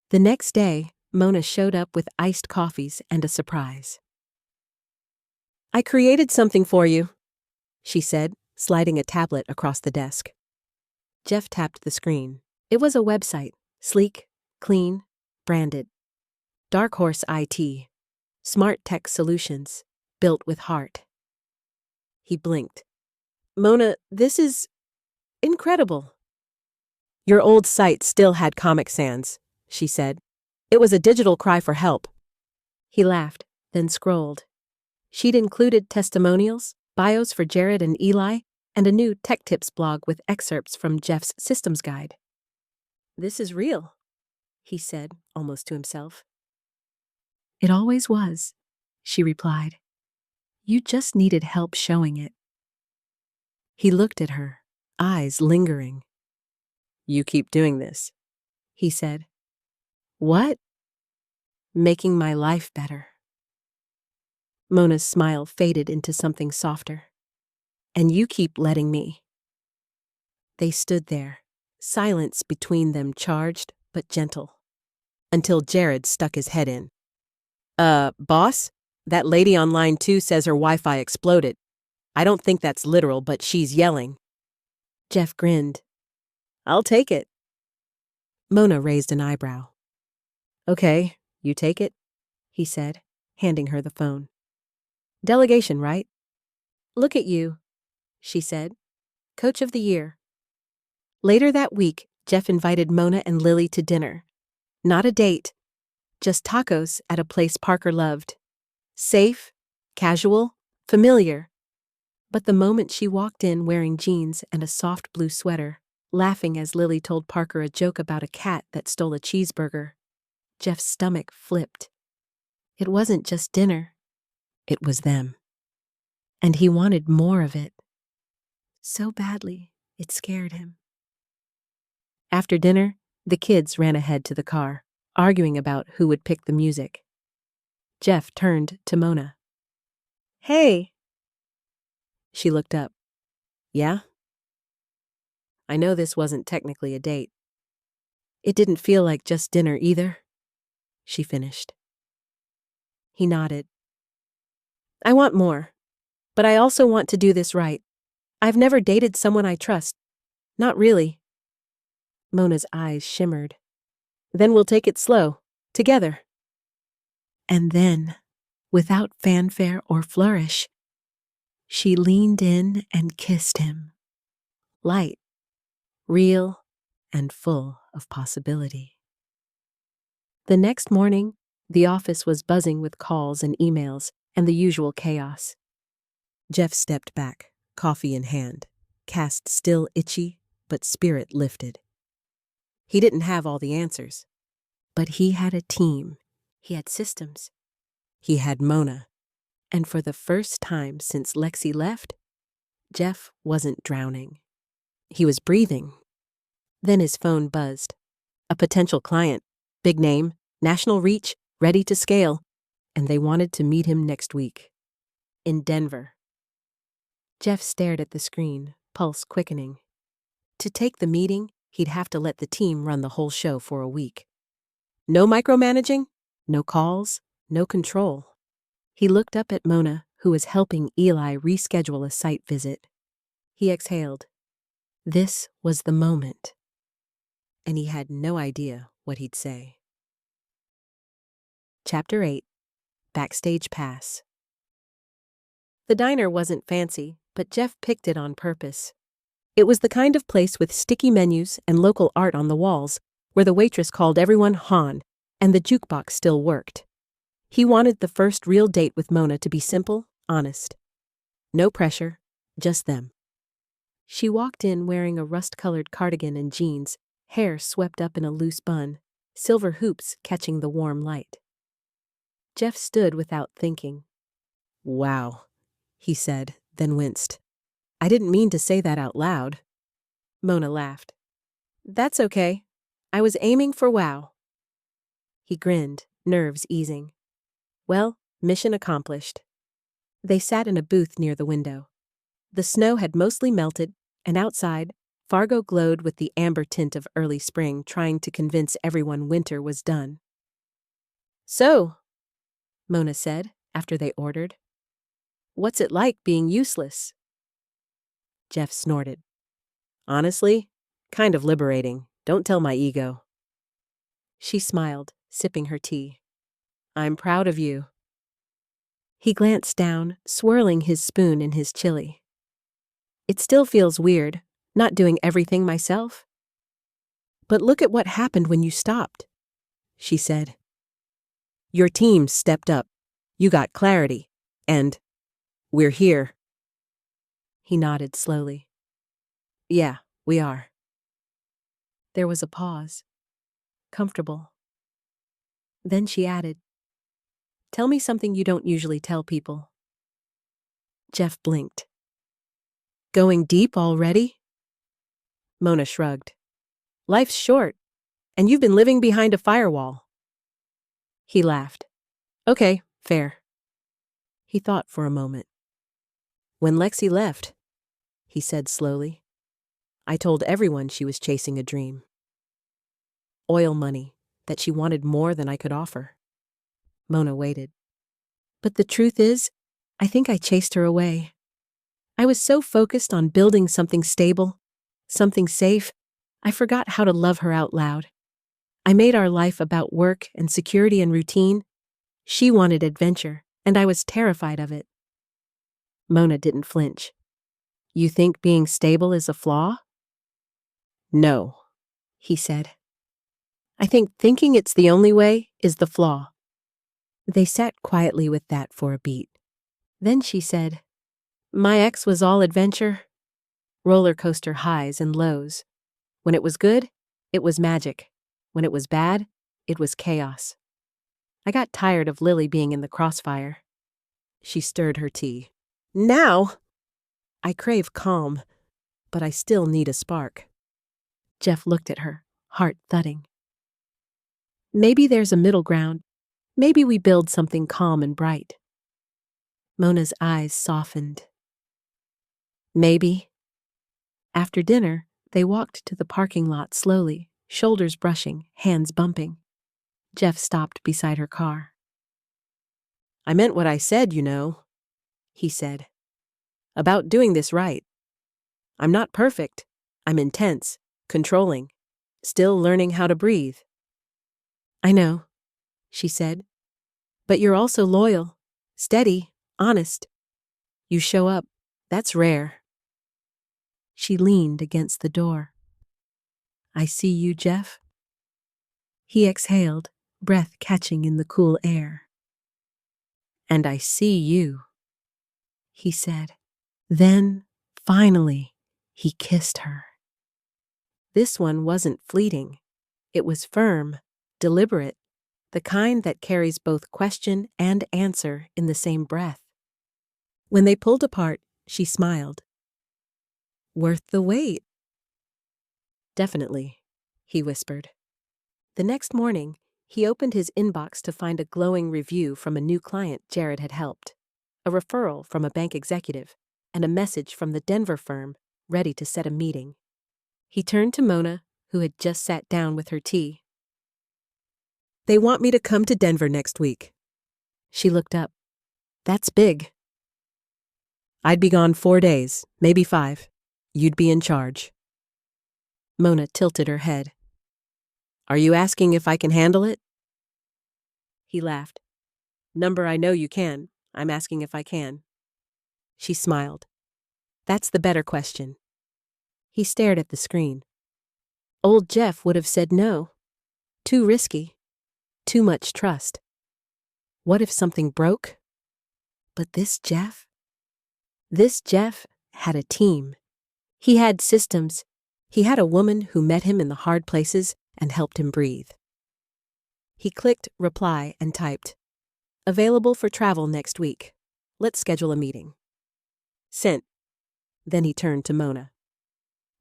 Speaker 1: The next day, Mona showed up with iced coffees and a surprise. "I created something for you," she said, sliding a tablet across the desk. Jeff tapped the screen. It was a website, sleek, clean, branded. DarkHorse IT. Smart tech solutions, built with heart. He blinked. "Mona, this is incredible." "Your old site still had Comic Sans," she said. "It was a digital cry for help." He laughed, then scrolled. She'd included testimonials, bios for Jared and Eli, and a new tech tips blog with excerpts from Jeff's systems guide. "This is real," he said, almost to himself. "It always was," she replied. "You just needed help showing it." He looked at her, eyes lingering. "You keep doing this," he said. "What?" "Making my life better." Mona's smile faded into something softer. "And you keep letting me." They stood there, silence between them charged but gentle, until Jared stuck his head in. Boss? That lady on line 2 says her Wi-Fi exploded. I don't think that's literal, but she's yelling." Jeff grinned. "I'll take it." Mona raised an eyebrow. "Okay, you take it," he said, handing her the phone. "Delegation, right?" "Look at you," she said. "Coach of the year." Later that week, Jeff invited Mona and Lily to dinner. Not a date, just tacos at a place Parker loved. Safe, casual, familiar. But the moment she walked in wearing jeans and a soft blue sweater, laughing as Lily told Parker a joke about a cat that stole a cheeseburger, Jeff's stomach flipped. It wasn't just dinner. It was them. And he wanted more of it. So badly, it scared him. After dinner, the kids ran ahead to the car, arguing about who would pick the music. Jeff turned to Mona. "Hey." She looked up. "Yeah?" "I know this wasn't technically a date." "It didn't feel like just dinner either," she finished. He nodded. "I want more, but I also want to do this right. I've never dated someone I trust. Not really." Mona's eyes shimmered. "Then we'll take it slow, together." And then, without fanfare or flourish, she leaned in and kissed him. Light, real, and full of possibility. The next morning, the office was buzzing with calls and emails and the usual chaos. Jeff stepped back, coffee in hand, cast still itchy, but spirit lifted. He didn't have all the answers, but he had a team. He had systems. He had Mona. And for the first time since Lexi left, Jeff wasn't drowning. He was breathing. Then his phone buzzed. A potential client, big name, national reach, ready to scale, and they wanted to meet him next week. In Denver. Jeff stared at the screen, pulse quickening. To take the meeting, he'd have to let the team run the whole show for a week. No micromanaging, no calls, no control. He looked up at Mona, who was helping Eli reschedule a site visit. He exhaled. This was the moment. And he had no idea what he'd say. Chapter 8. Backstage Pass. The diner wasn't fancy, but Jeff picked it on purpose. It was the kind of place with sticky menus and local art on the walls, where the waitress called everyone Han, and the jukebox still worked. He wanted the first real date with Mona to be simple, honest. No pressure, just them. She walked in wearing a rust-colored cardigan and jeans, hair swept up in a loose bun, silver hoops catching the warm light. Jeff stood without thinking. "Wow," he said, then winced. "I didn't mean to say that out loud." Mona laughed. "That's okay. I was aiming for wow." He grinned, nerves easing. Well, mission accomplished. They sat in a booth near the window. The snow had mostly melted, and outside, Fargo glowed with the amber tint of early spring, trying to convince everyone winter was done. "So," Mona said, after they ordered, "what's it like being useless?" Jeff snorted. "Honestly, kind of liberating. Don't tell my ego." She smiled, sipping her tea. "I'm proud of you." He glanced down, swirling his spoon in his chili. "It still feels weird, not doing everything myself." "But look at what happened when you stopped," she said. "Your team stepped up. You got clarity. And we're here." He nodded slowly. "Yeah, we are." There was a pause. Comfortable. Then she added, "Tell me something you don't usually tell people." Jeff blinked. "Going deep already?" Mona shrugged. "Life's short, and you've been living behind a firewall." He laughed. "Okay, fair." He thought for a moment. "When Lexi left," he said slowly, "I told everyone she was chasing a dream. Oil money, that she wanted more than I could offer." Mona waited. "But the truth is, I think I chased her away. I was so focused on building something stable, something safe, I forgot how to love her out loud. I made our life about work and security and routine. She wanted adventure, and I was terrified of it." Mona didn't flinch. "You think being stable is a flaw?" "No," he said. "I think thinking it's the only way is the flaw." They sat quietly with that for a beat. Then she said, "My ex was all adventure. Roller coaster highs and lows. When it was good, it was magic. When it was bad, it was chaos. I got tired of Lily being in the crossfire." She stirred her tea. "Now, I crave calm, but I still need a spark." Jeff looked at her, heart thudding. "Maybe there's a middle ground. Maybe we build something calm and bright." Mona's eyes softened. "Maybe." After dinner, they walked to the parking lot slowly, shoulders brushing, hands bumping. Jeff stopped beside her car. "I meant what I said, you know," he said. "About doing this right. I'm not perfect. I'm intense, controlling, still learning how to breathe." "I know," she said. "But you're also loyal, steady, honest. You show up. That's rare." She leaned against the door. I see you, Jeff. He exhaled, breath catching in the cool air. And I see you, he said. Then, finally, he kissed her. This one wasn't fleeting. It was firm, deliberate, the kind that carries both question and answer in the same breath. When they pulled apart, she smiled. Worth the wait. Definitely, he whispered. The next morning, he opened his inbox to find a glowing review from a new client Jared had helped, a referral from a bank executive, and a message from the Denver firm ready to set a meeting. He turned to Mona, who had just sat down with her tea. They want me to come to Denver next week. She looked up. That's big. I'd be gone 4 days, maybe 5. You'd be in charge. Mona tilted her head. Are you asking if I can handle it? He laughed. Number, I know you can. I'm asking if I can. She smiled. That's the better question. He stared at the screen. Old Jeff would have said no. Too risky. Too much trust. What if something broke? But this Jeff had a team. He had systems. He had a woman who met him in the hard places and helped him breathe. He clicked reply and typed, Available for travel next week. Let's schedule a meeting. Sent. Then he turned to Mona.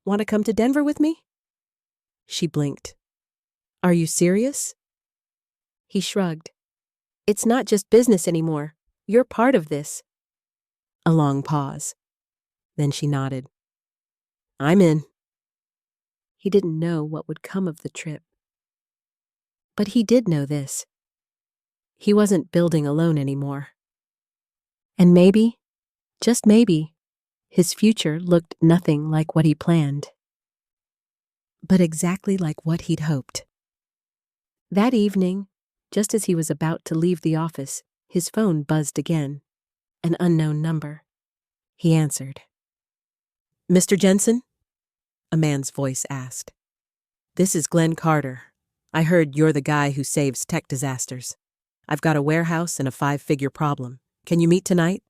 Speaker 1: Want to come to Denver with me? She blinked. Are you serious? He shrugged. It's not just business anymore. You're part of this. A long pause. Then she nodded. I'm in. He didn't know what would come of the trip. But he did know this. He wasn't building alone anymore. And maybe, just maybe, his future looked nothing like what he planned. But exactly like what he'd hoped. That evening, just as he was about to leave the office, his phone buzzed again. An unknown number. He answered. Mr. Jensen? A man's voice asked. This is Glenn Carter. I heard you're the guy who saves tech disasters. I've got a warehouse and a 5-figure problem. Can you meet tonight?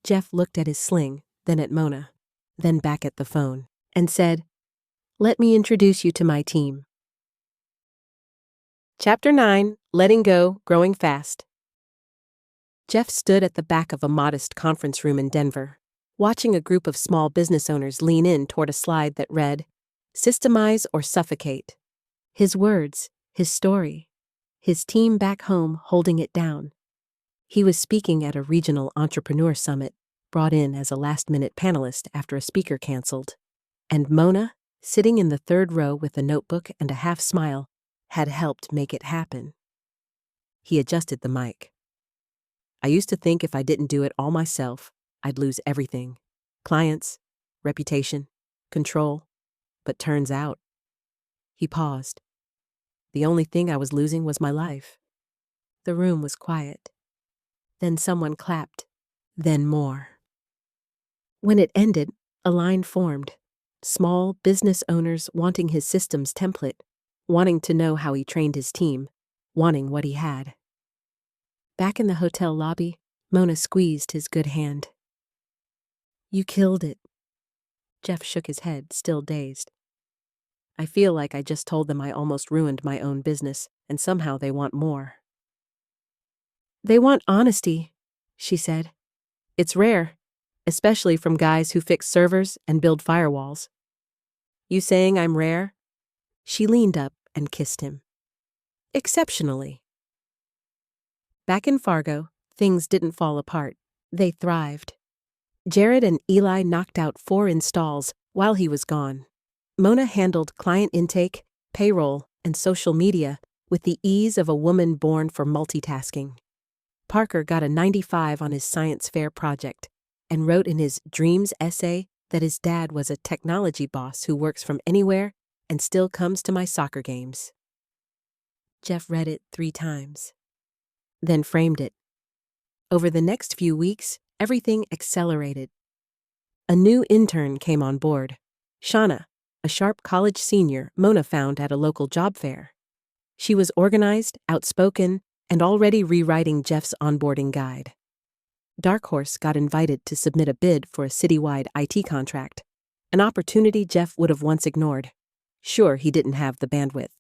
Speaker 1: Jeff looked at his sling, then at Mona, then back at the phone, and said, Let me introduce you to my team. Chapter 9, Letting Go, Growing Fast. Jeff stood at the back of a modest conference room in Denver, watching a group of small business owners lean in toward a slide that read, Systemize or Suffocate. His words, his story, his team back home holding it down. He was speaking at a regional entrepreneur summit, brought in as a last-minute panelist after a speaker canceled. And Mona, sitting in the third row with a notebook and a half smile, had helped make it happen. He adjusted the mic. I used to think if I didn't do it all myself, I'd lose everything. Clients, reputation, control. But turns out. He paused. The only thing I was losing was my life. The room was quiet. Then someone clapped. Then more. When it ended, a line formed. Small business owners wanting his systems template, wanting to know how he trained his team, wanting what he had. Back in the hotel lobby, Mona squeezed his good hand. You killed it. Jeff shook his head, still dazed. I feel like I just told them I almost ruined my own business, and somehow they want more. They want honesty, she said. It's rare, especially from guys who fix servers and build firewalls. You saying I'm rare? She leaned up and kissed him. Exceptionally. Back in Fargo, things didn't fall apart. They thrived. Jared and Eli knocked out 4 installs while he was gone. Mona handled client intake, payroll, and social media with the ease of a woman born for multitasking. Parker got a 95 on his science fair project and wrote in his Dreams essay that his dad was a technology boss who works from anywhere and still comes to my soccer games. Jeff read it 3 times, then framed it. Over the next few weeks, everything accelerated. A new intern came on board, Shauna, a sharp college senior Mona found at a local job fair. She was organized, outspoken, and already rewriting Jeff's onboarding guide. DarkHorse got invited to submit a bid for a citywide IT contract, an opportunity Jeff would have once ignored. Sure, he didn't have the bandwidth.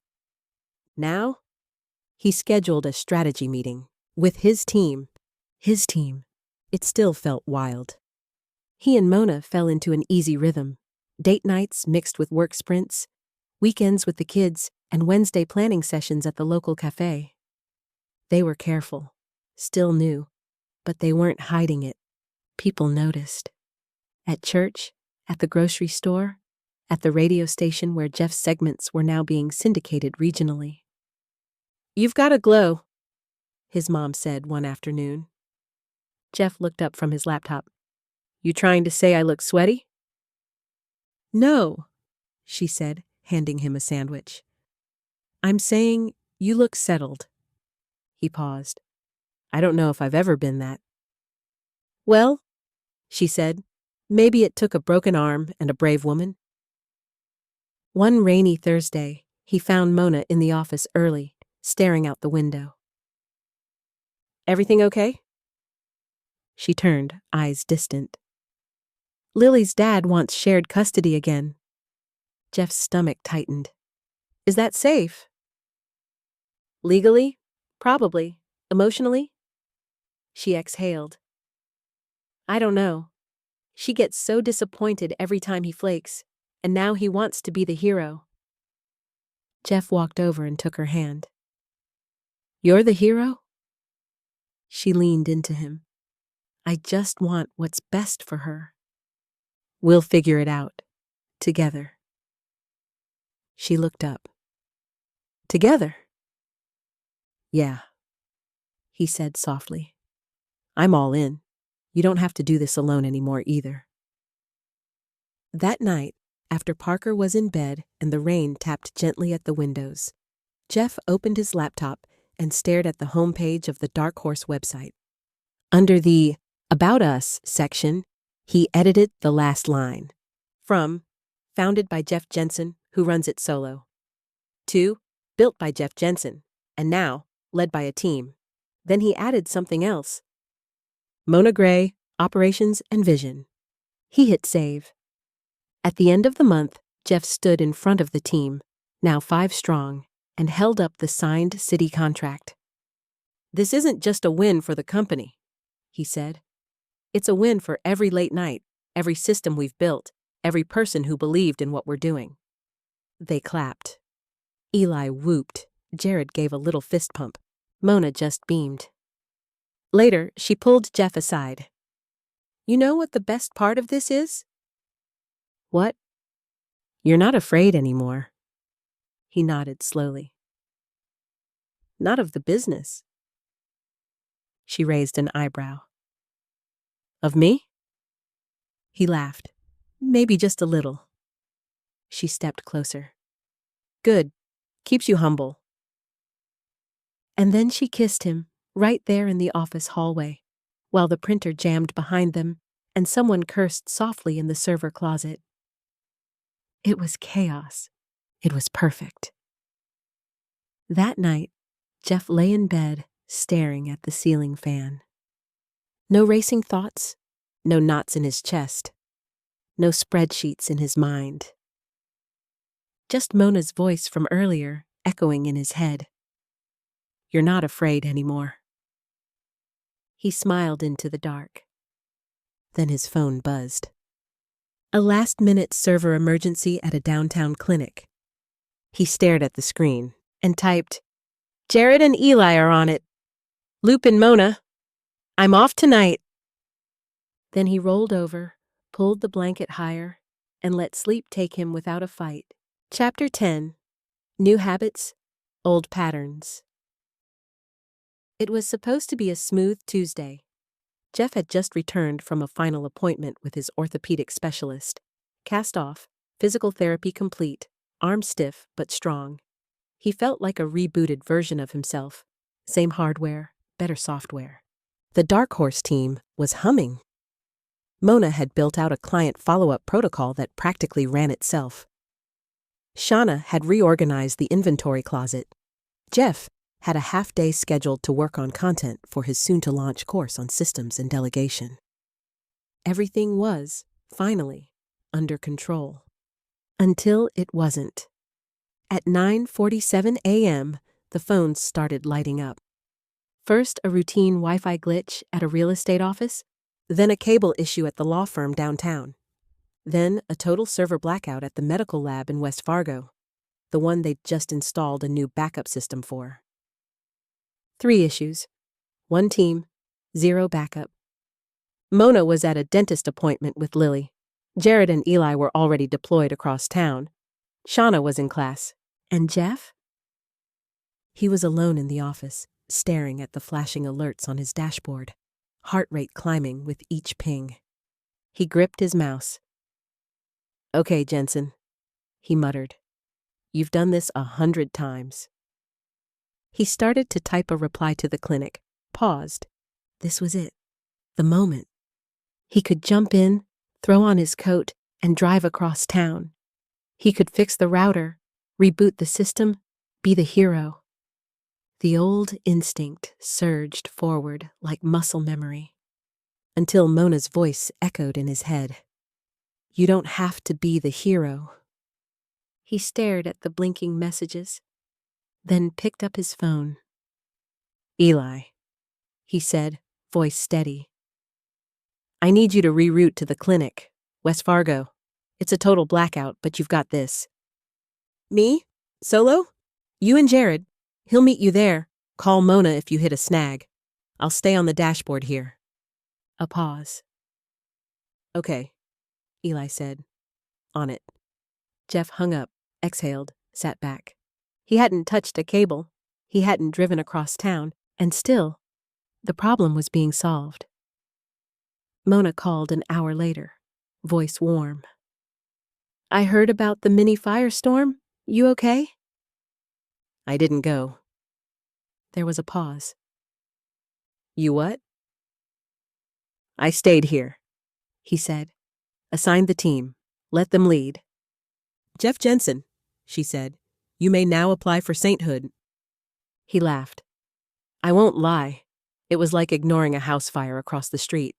Speaker 1: Now, he scheduled a strategy meeting with his team. His team. It still felt wild. He and Mona fell into an easy rhythm. Date nights mixed with work sprints, weekends with the kids, and Wednesday planning sessions at the local cafe. They were careful, still new, but they weren't hiding it. People noticed. At church, at the grocery store, at the radio station where Jeff's segments were now being syndicated regionally. "You've got a glow," his mom said one afternoon. Jeff looked up from his laptop. "You trying to say I look sweaty?" "No," she said, handing him a sandwich. "I'm saying you look settled." He paused. "I don't know if I've ever been that." "Well," she said, "maybe it took a broken arm and a brave woman." One rainy Thursday, he found Mona in the office early, staring out the window. "Everything okay?" She turned, eyes distant. "Lily's dad wants shared custody again." Jeff's stomach tightened. "Is that safe?" "Legally? Probably. Emotionally?" She exhaled. "I don't know. She gets so disappointed every time he flakes, and now he wants to be the hero." Jeff walked over and took her hand. "You're the hero?" She leaned into him. "I just want what's best for her. We'll figure it out. Together." She looked up. "Together?" "Yeah," he said softly. "I'm all in. You don't have to do this alone anymore either." That night, after Parker was in bed and the rain tapped gently at the windows, Jeff opened his laptop and stared at the homepage of the DarkHorse website. Under the About Us section, he edited the last line. From, founded by Jeff Jensen, who runs it solo, to, built by Jeff Jensen, and now, led by a team. Then he added something else. Mona Gray, Operations and Vision. He hit save. At the end of the month, Jeff stood in front of the team, now 5 strong, and held up the signed city contract. "This isn't just a win for the company," he said. "It's a win for every late night, every system we've built, every person who believed in what we're doing." They clapped. Eli whooped. Jared gave a little fist pump. Mona just beamed. Later, she pulled Jeff aside. "You know what the best part of this is?" "What?" "You're not afraid anymore." He nodded slowly. "Not of the business." She raised an eyebrow. "Of me?" He laughed. "Maybe just a little." She stepped closer. "Good. Keeps you humble." And then she kissed him, right there in the office hallway, while the printer jammed behind them and someone cursed softly in the server closet. It was chaos. It was perfect. That night, Jeff lay in bed, staring at the ceiling fan. No racing thoughts, no knots in his chest, no spreadsheets in his mind. Just Mona's voice from earlier echoing in his head. "You're not afraid anymore." He smiled into the dark. Then his phone buzzed. A last-minute server emergency at a downtown clinic. He stared at the screen and typed, "Jared and Eli are on it. Loop in Mona. I'm off tonight." Then he rolled over, pulled the blanket higher, and let sleep take him without a fight. Chapter 10. New Habits, Old Patterns. It was supposed to be a smooth Tuesday. Jeff had just returned from a final appointment with his orthopedic specialist. Cast off, physical therapy complete, arm stiff but strong. He felt like a rebooted version of himself. Same hardware, better software. The DarkHorse team was humming. Mona had built out a client follow-up protocol that practically ran itself. Shauna had reorganized the inventory closet. Jeff had a half-day scheduled to work on content for his soon-to-launch course on systems and delegation. Everything was, finally, under control. Until it wasn't. At 9:47 a.m., the phones started lighting up. First, a routine Wi-Fi glitch at a real estate office, then a cable issue at the law firm downtown. Then a total server blackout at the medical lab in West Fargo, the one they'd just installed a new backup system for. 3 issues. 1 team, 0 backup. Mona was at a dentist appointment with Lily. Jared and Eli were already deployed across town. Shauna was in class. And Jeff? He was alone in the office, staring at the flashing alerts on his dashboard, heart rate climbing with each ping. He gripped his mouse. "Okay, Jensen," he muttered. "You've done this 100 times." He started to type a reply to the clinic, paused. This was it. The moment. He could jump in, throw on his coat, and drive across town. He could fix the router, reboot the system, be the hero. The old instinct surged forward like muscle memory, until Mona's voice echoed in his head. "You don't have to be the hero." He stared at the blinking messages, then picked up his phone. "Eli," he said, voice steady. "I need you to reroute to the clinic, West Fargo. It's a total blackout, but you've got this." "Me? Solo?" "You and Jared. He'll meet you there. Call Mona if you hit a snag. I'll stay on the dashboard here." A pause. "Okay," Eli said. "On it." Jeff hung up, exhaled, sat back. He hadn't touched a cable. He hadn't driven across town. And still, the problem was being solved. Mona called an hour later, voice warm. "I heard about the mini firestorm. You okay?" "I didn't go." There was a pause. "You what?" "I stayed here," he said. "Assigned the team. Let them lead." "Jeff Jensen," she said. "You may now apply for sainthood." He laughed. "I won't lie. It was like ignoring a house fire across the street."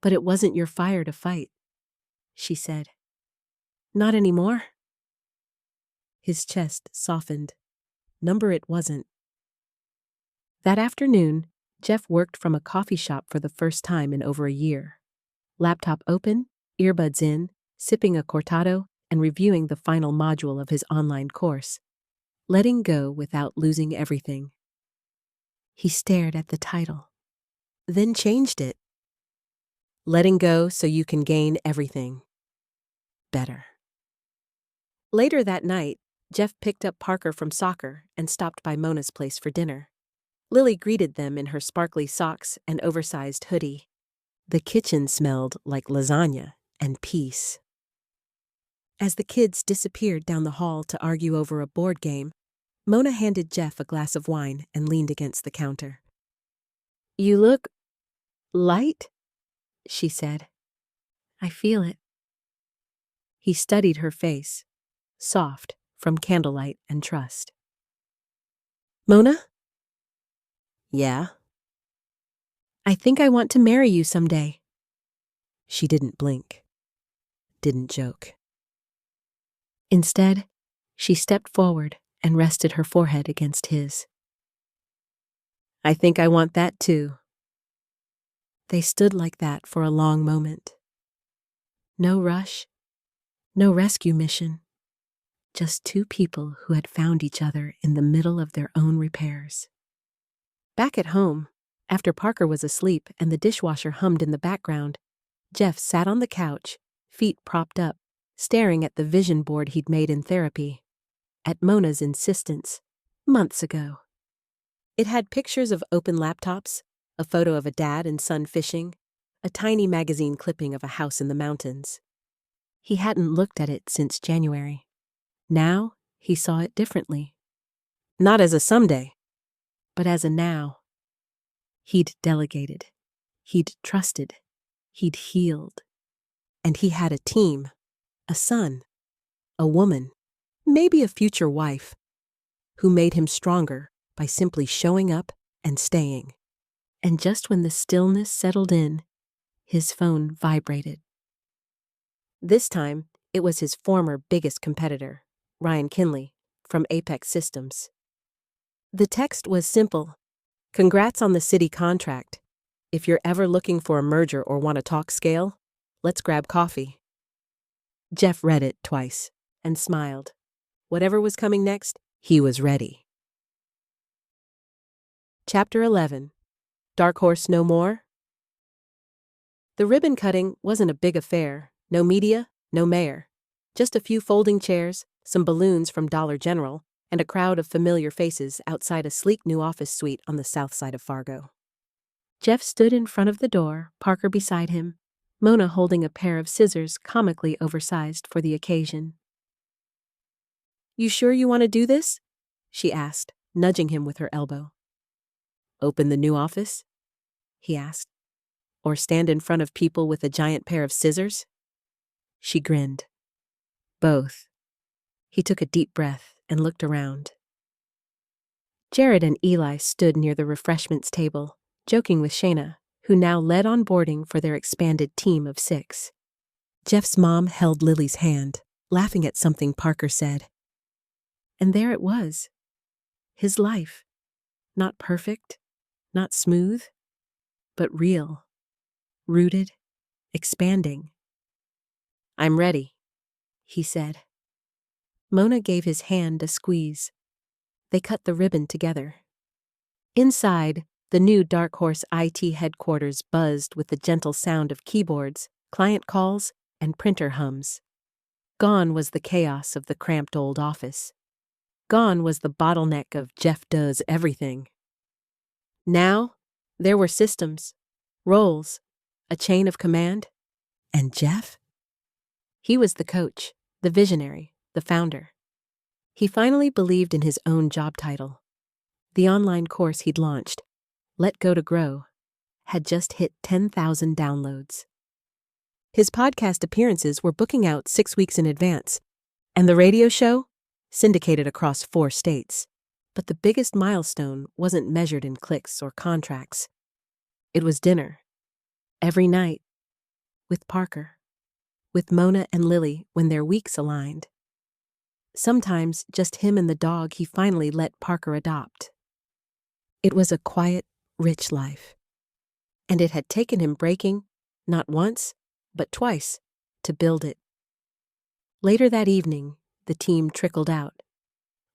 Speaker 1: "But it wasn't your fire to fight," she said. "Not anymore?" His chest softened. Number it wasn't. That afternoon, Jeff worked from a coffee shop for the first time in over a year. Laptop open, earbuds in, sipping a cortado, and reviewing the final module of his online course. Letting go without losing everything. He stared at the title, then changed it. Letting go so you can gain everything. Better. Later that night, Jeff picked up Parker from soccer and stopped by Mona's place for dinner. Lily greeted them in her sparkly socks and oversized hoodie. The kitchen smelled like lasagna and peace. As the kids disappeared down the hall to argue over a board game, Mona handed Jeff a glass of wine and leaned against the counter. "You look light," she said. "I feel it." He studied her face, soft from candlelight and trust. "Mona?" "Yeah?" "I think I want to marry you someday." She didn't blink, didn't joke. Instead, she stepped forward and rested her forehead against his. "I think I want that too." They stood like that for a long moment. No rush, no rescue mission. Just 2 people who had found each other in the middle of their own repairs. Back at home, after Parker was asleep and the dishwasher hummed in the background, Jeff sat on the couch, feet propped up, staring at the vision board he'd made in therapy. At Mona's insistence, months ago. It had pictures of open laptops, a photo of a dad and son fishing, a tiny magazine clipping of a house in the mountains. He hadn't looked at it since January. Now, he saw it differently. Not as a someday, but as a now. He'd delegated. He'd trusted. He'd healed. And he had a team, a son, a woman. maybe a future wife, who made him stronger by simply showing up and staying. And just when the stillness settled in, his phone vibrated. This time, it was his former biggest competitor, Ryan Kinley, from Apex Systems. The text was simple. Congrats on the city contract. If you're ever looking for a merger or want to talk scale, let's grab coffee. Jeff read it twice and smiled. Whatever was coming next, he was ready. Chapter 11. DarkHorse No More? The ribbon cutting wasn't a big affair. No media, no mayor. Just a few folding chairs, some balloons from Dollar General, and a crowd of familiar faces outside a sleek new office suite on the south side of Fargo. Jeff stood in front of the door, Parker beside him, Mona holding a pair of scissors comically oversized for the occasion. "You sure you want to do this?" she asked, nudging him with her elbow. "Open the new office?" he asked. "Or stand in front of people with a giant pair of scissors?" She grinned. "Both." He took a deep breath and looked around. Jared and Eli stood near the refreshments table, joking with Shayna, who now led onboarding for their expanded team of 6. Jeff's mom held Lily's hand, laughing at something Parker said. And there it was. His life. Not perfect, not smooth, but real. Rooted, expanding. "I'm ready," he said. Mona gave his hand a squeeze. They cut the ribbon together. Inside, the new DarkHorse IT headquarters buzzed with the gentle sound of keyboards, client calls, and printer hums. Gone was the chaos of the cramped old office. Gone was the bottleneck of Jeff does everything. Now, there were systems, roles, a chain of command, and Jeff? He was the coach, the visionary, the founder. He finally believed in his own job title. The online course he'd launched, Let Go to Grow, had just hit 10,000 downloads. His podcast appearances were booking out 6 weeks in advance, and the radio show, syndicated across 4 states. But the biggest milestone wasn't measured in clicks or contracts. It was dinner. Every night. With Parker. With Mona and Lily when their weeks aligned. Sometimes just him and the dog he finally let Parker adopt. It was a quiet, rich life. And it had taken him breaking, not once, but twice, to build it. Later that evening, the team trickled out.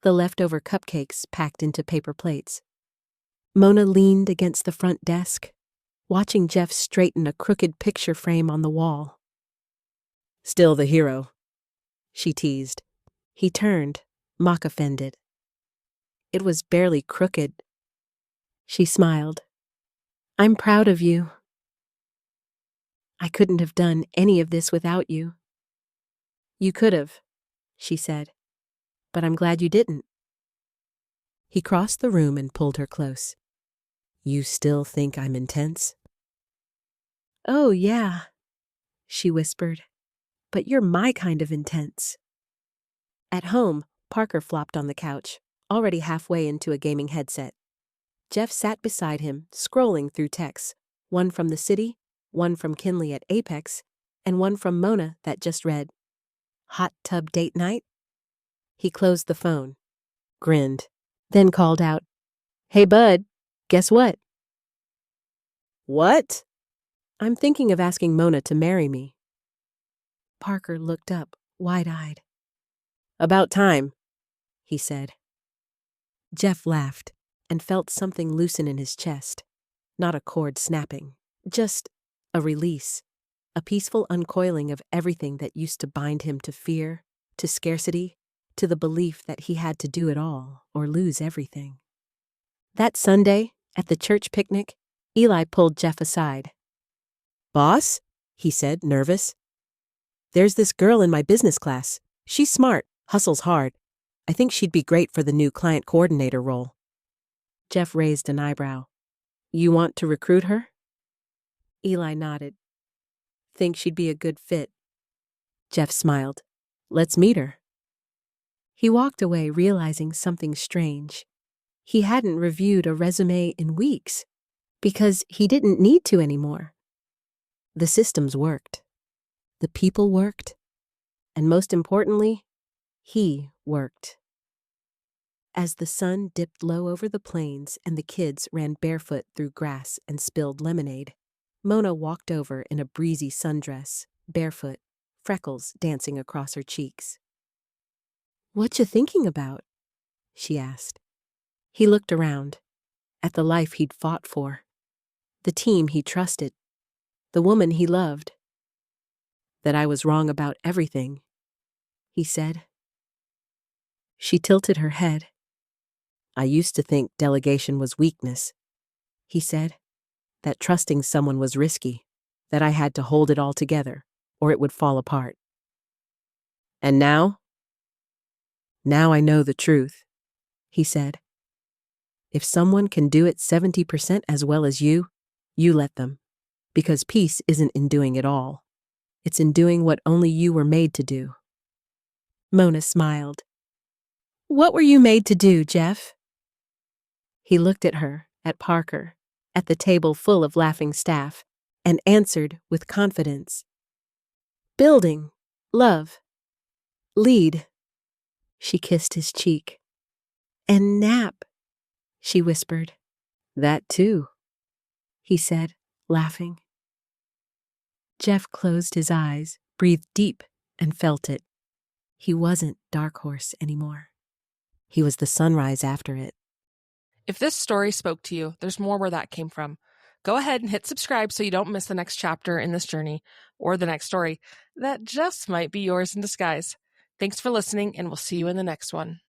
Speaker 1: The leftover cupcakes packed into paper plates. Mona leaned against the front desk, watching Jeff straighten a crooked picture frame on the wall. "Still the hero," she teased. He turned, mock-offended. "It was barely crooked." She smiled. "I'm proud of you. I couldn't have done any of this without you." "You could have," she said, "but I'm glad you didn't." He crossed the room and pulled her close. "You still think I'm intense?" "Oh, yeah," she whispered, "but you're my kind of intense." At home, Parker flopped on the couch, already halfway into a gaming headset. Jeff sat beside him, scrolling through texts, one from the city, one from Kinley at Apex, and one from Mona that just read, "Hot tub date night?" He closed the phone, grinned, then called out, "Hey, bud, guess what?" "What?" "I'm thinking of asking Mona to marry me." Parker looked up, wide-eyed. "About time," he said. Jeff laughed and felt something loosen in his chest. Not a cord snapping, just a release, a peaceful uncoiling of everything that used to bind him to fear, to scarcity, to the belief that he had to do it all or lose everything. That Sunday, at the church picnic, Eli pulled Jeff aside. "Boss," he said, nervous. "There's this girl in my business class. She's smart, hustles hard. I think she'd be great for the new client coordinator role." Jeff raised an eyebrow. "You want to recruit her?" Eli nodded. "Think she'd be a good fit." Jeff smiled. "Let's meet her." He walked away realizing something strange. He hadn't reviewed a resume in weeks because he didn't need to anymore. The systems worked. The people worked. And most importantly, he worked. As the sun dipped low over the plains and the kids ran barefoot through grass and spilled lemonade, Mona walked over in a breezy sundress, barefoot, freckles dancing across her cheeks. "What you thinking about?" she asked. He looked around, at the life he'd fought for, the team he trusted, the woman he loved. "That I was wrong about everything," he said. She tilted her head. "I used to think delegation was weakness," he said, "that trusting someone was risky, that I had to hold it all together, or it would fall apart. And now? Now I know the truth," he said. "If someone can do it 70% as well as you let them. Because peace isn't in doing it all. It's in doing what only you were made to do." Mona smiled. "What were you made to do, Jeff?" He looked at her, at Parker, at the table full of laughing staff, and answered with confidence. "Building, love, lead." She kissed his cheek. "And nap," she whispered. "That too," he said, laughing. Jeff closed his eyes, breathed deep, and felt it. He wasn't DarkHorse anymore. He was the sunrise after it.
Speaker 2: If this story spoke to you, there's more where that came from. Go ahead and hit subscribe so you don't miss the next chapter in this journey, or the next story that just might be yours in disguise. Thanks for listening, and we'll see you in the next one.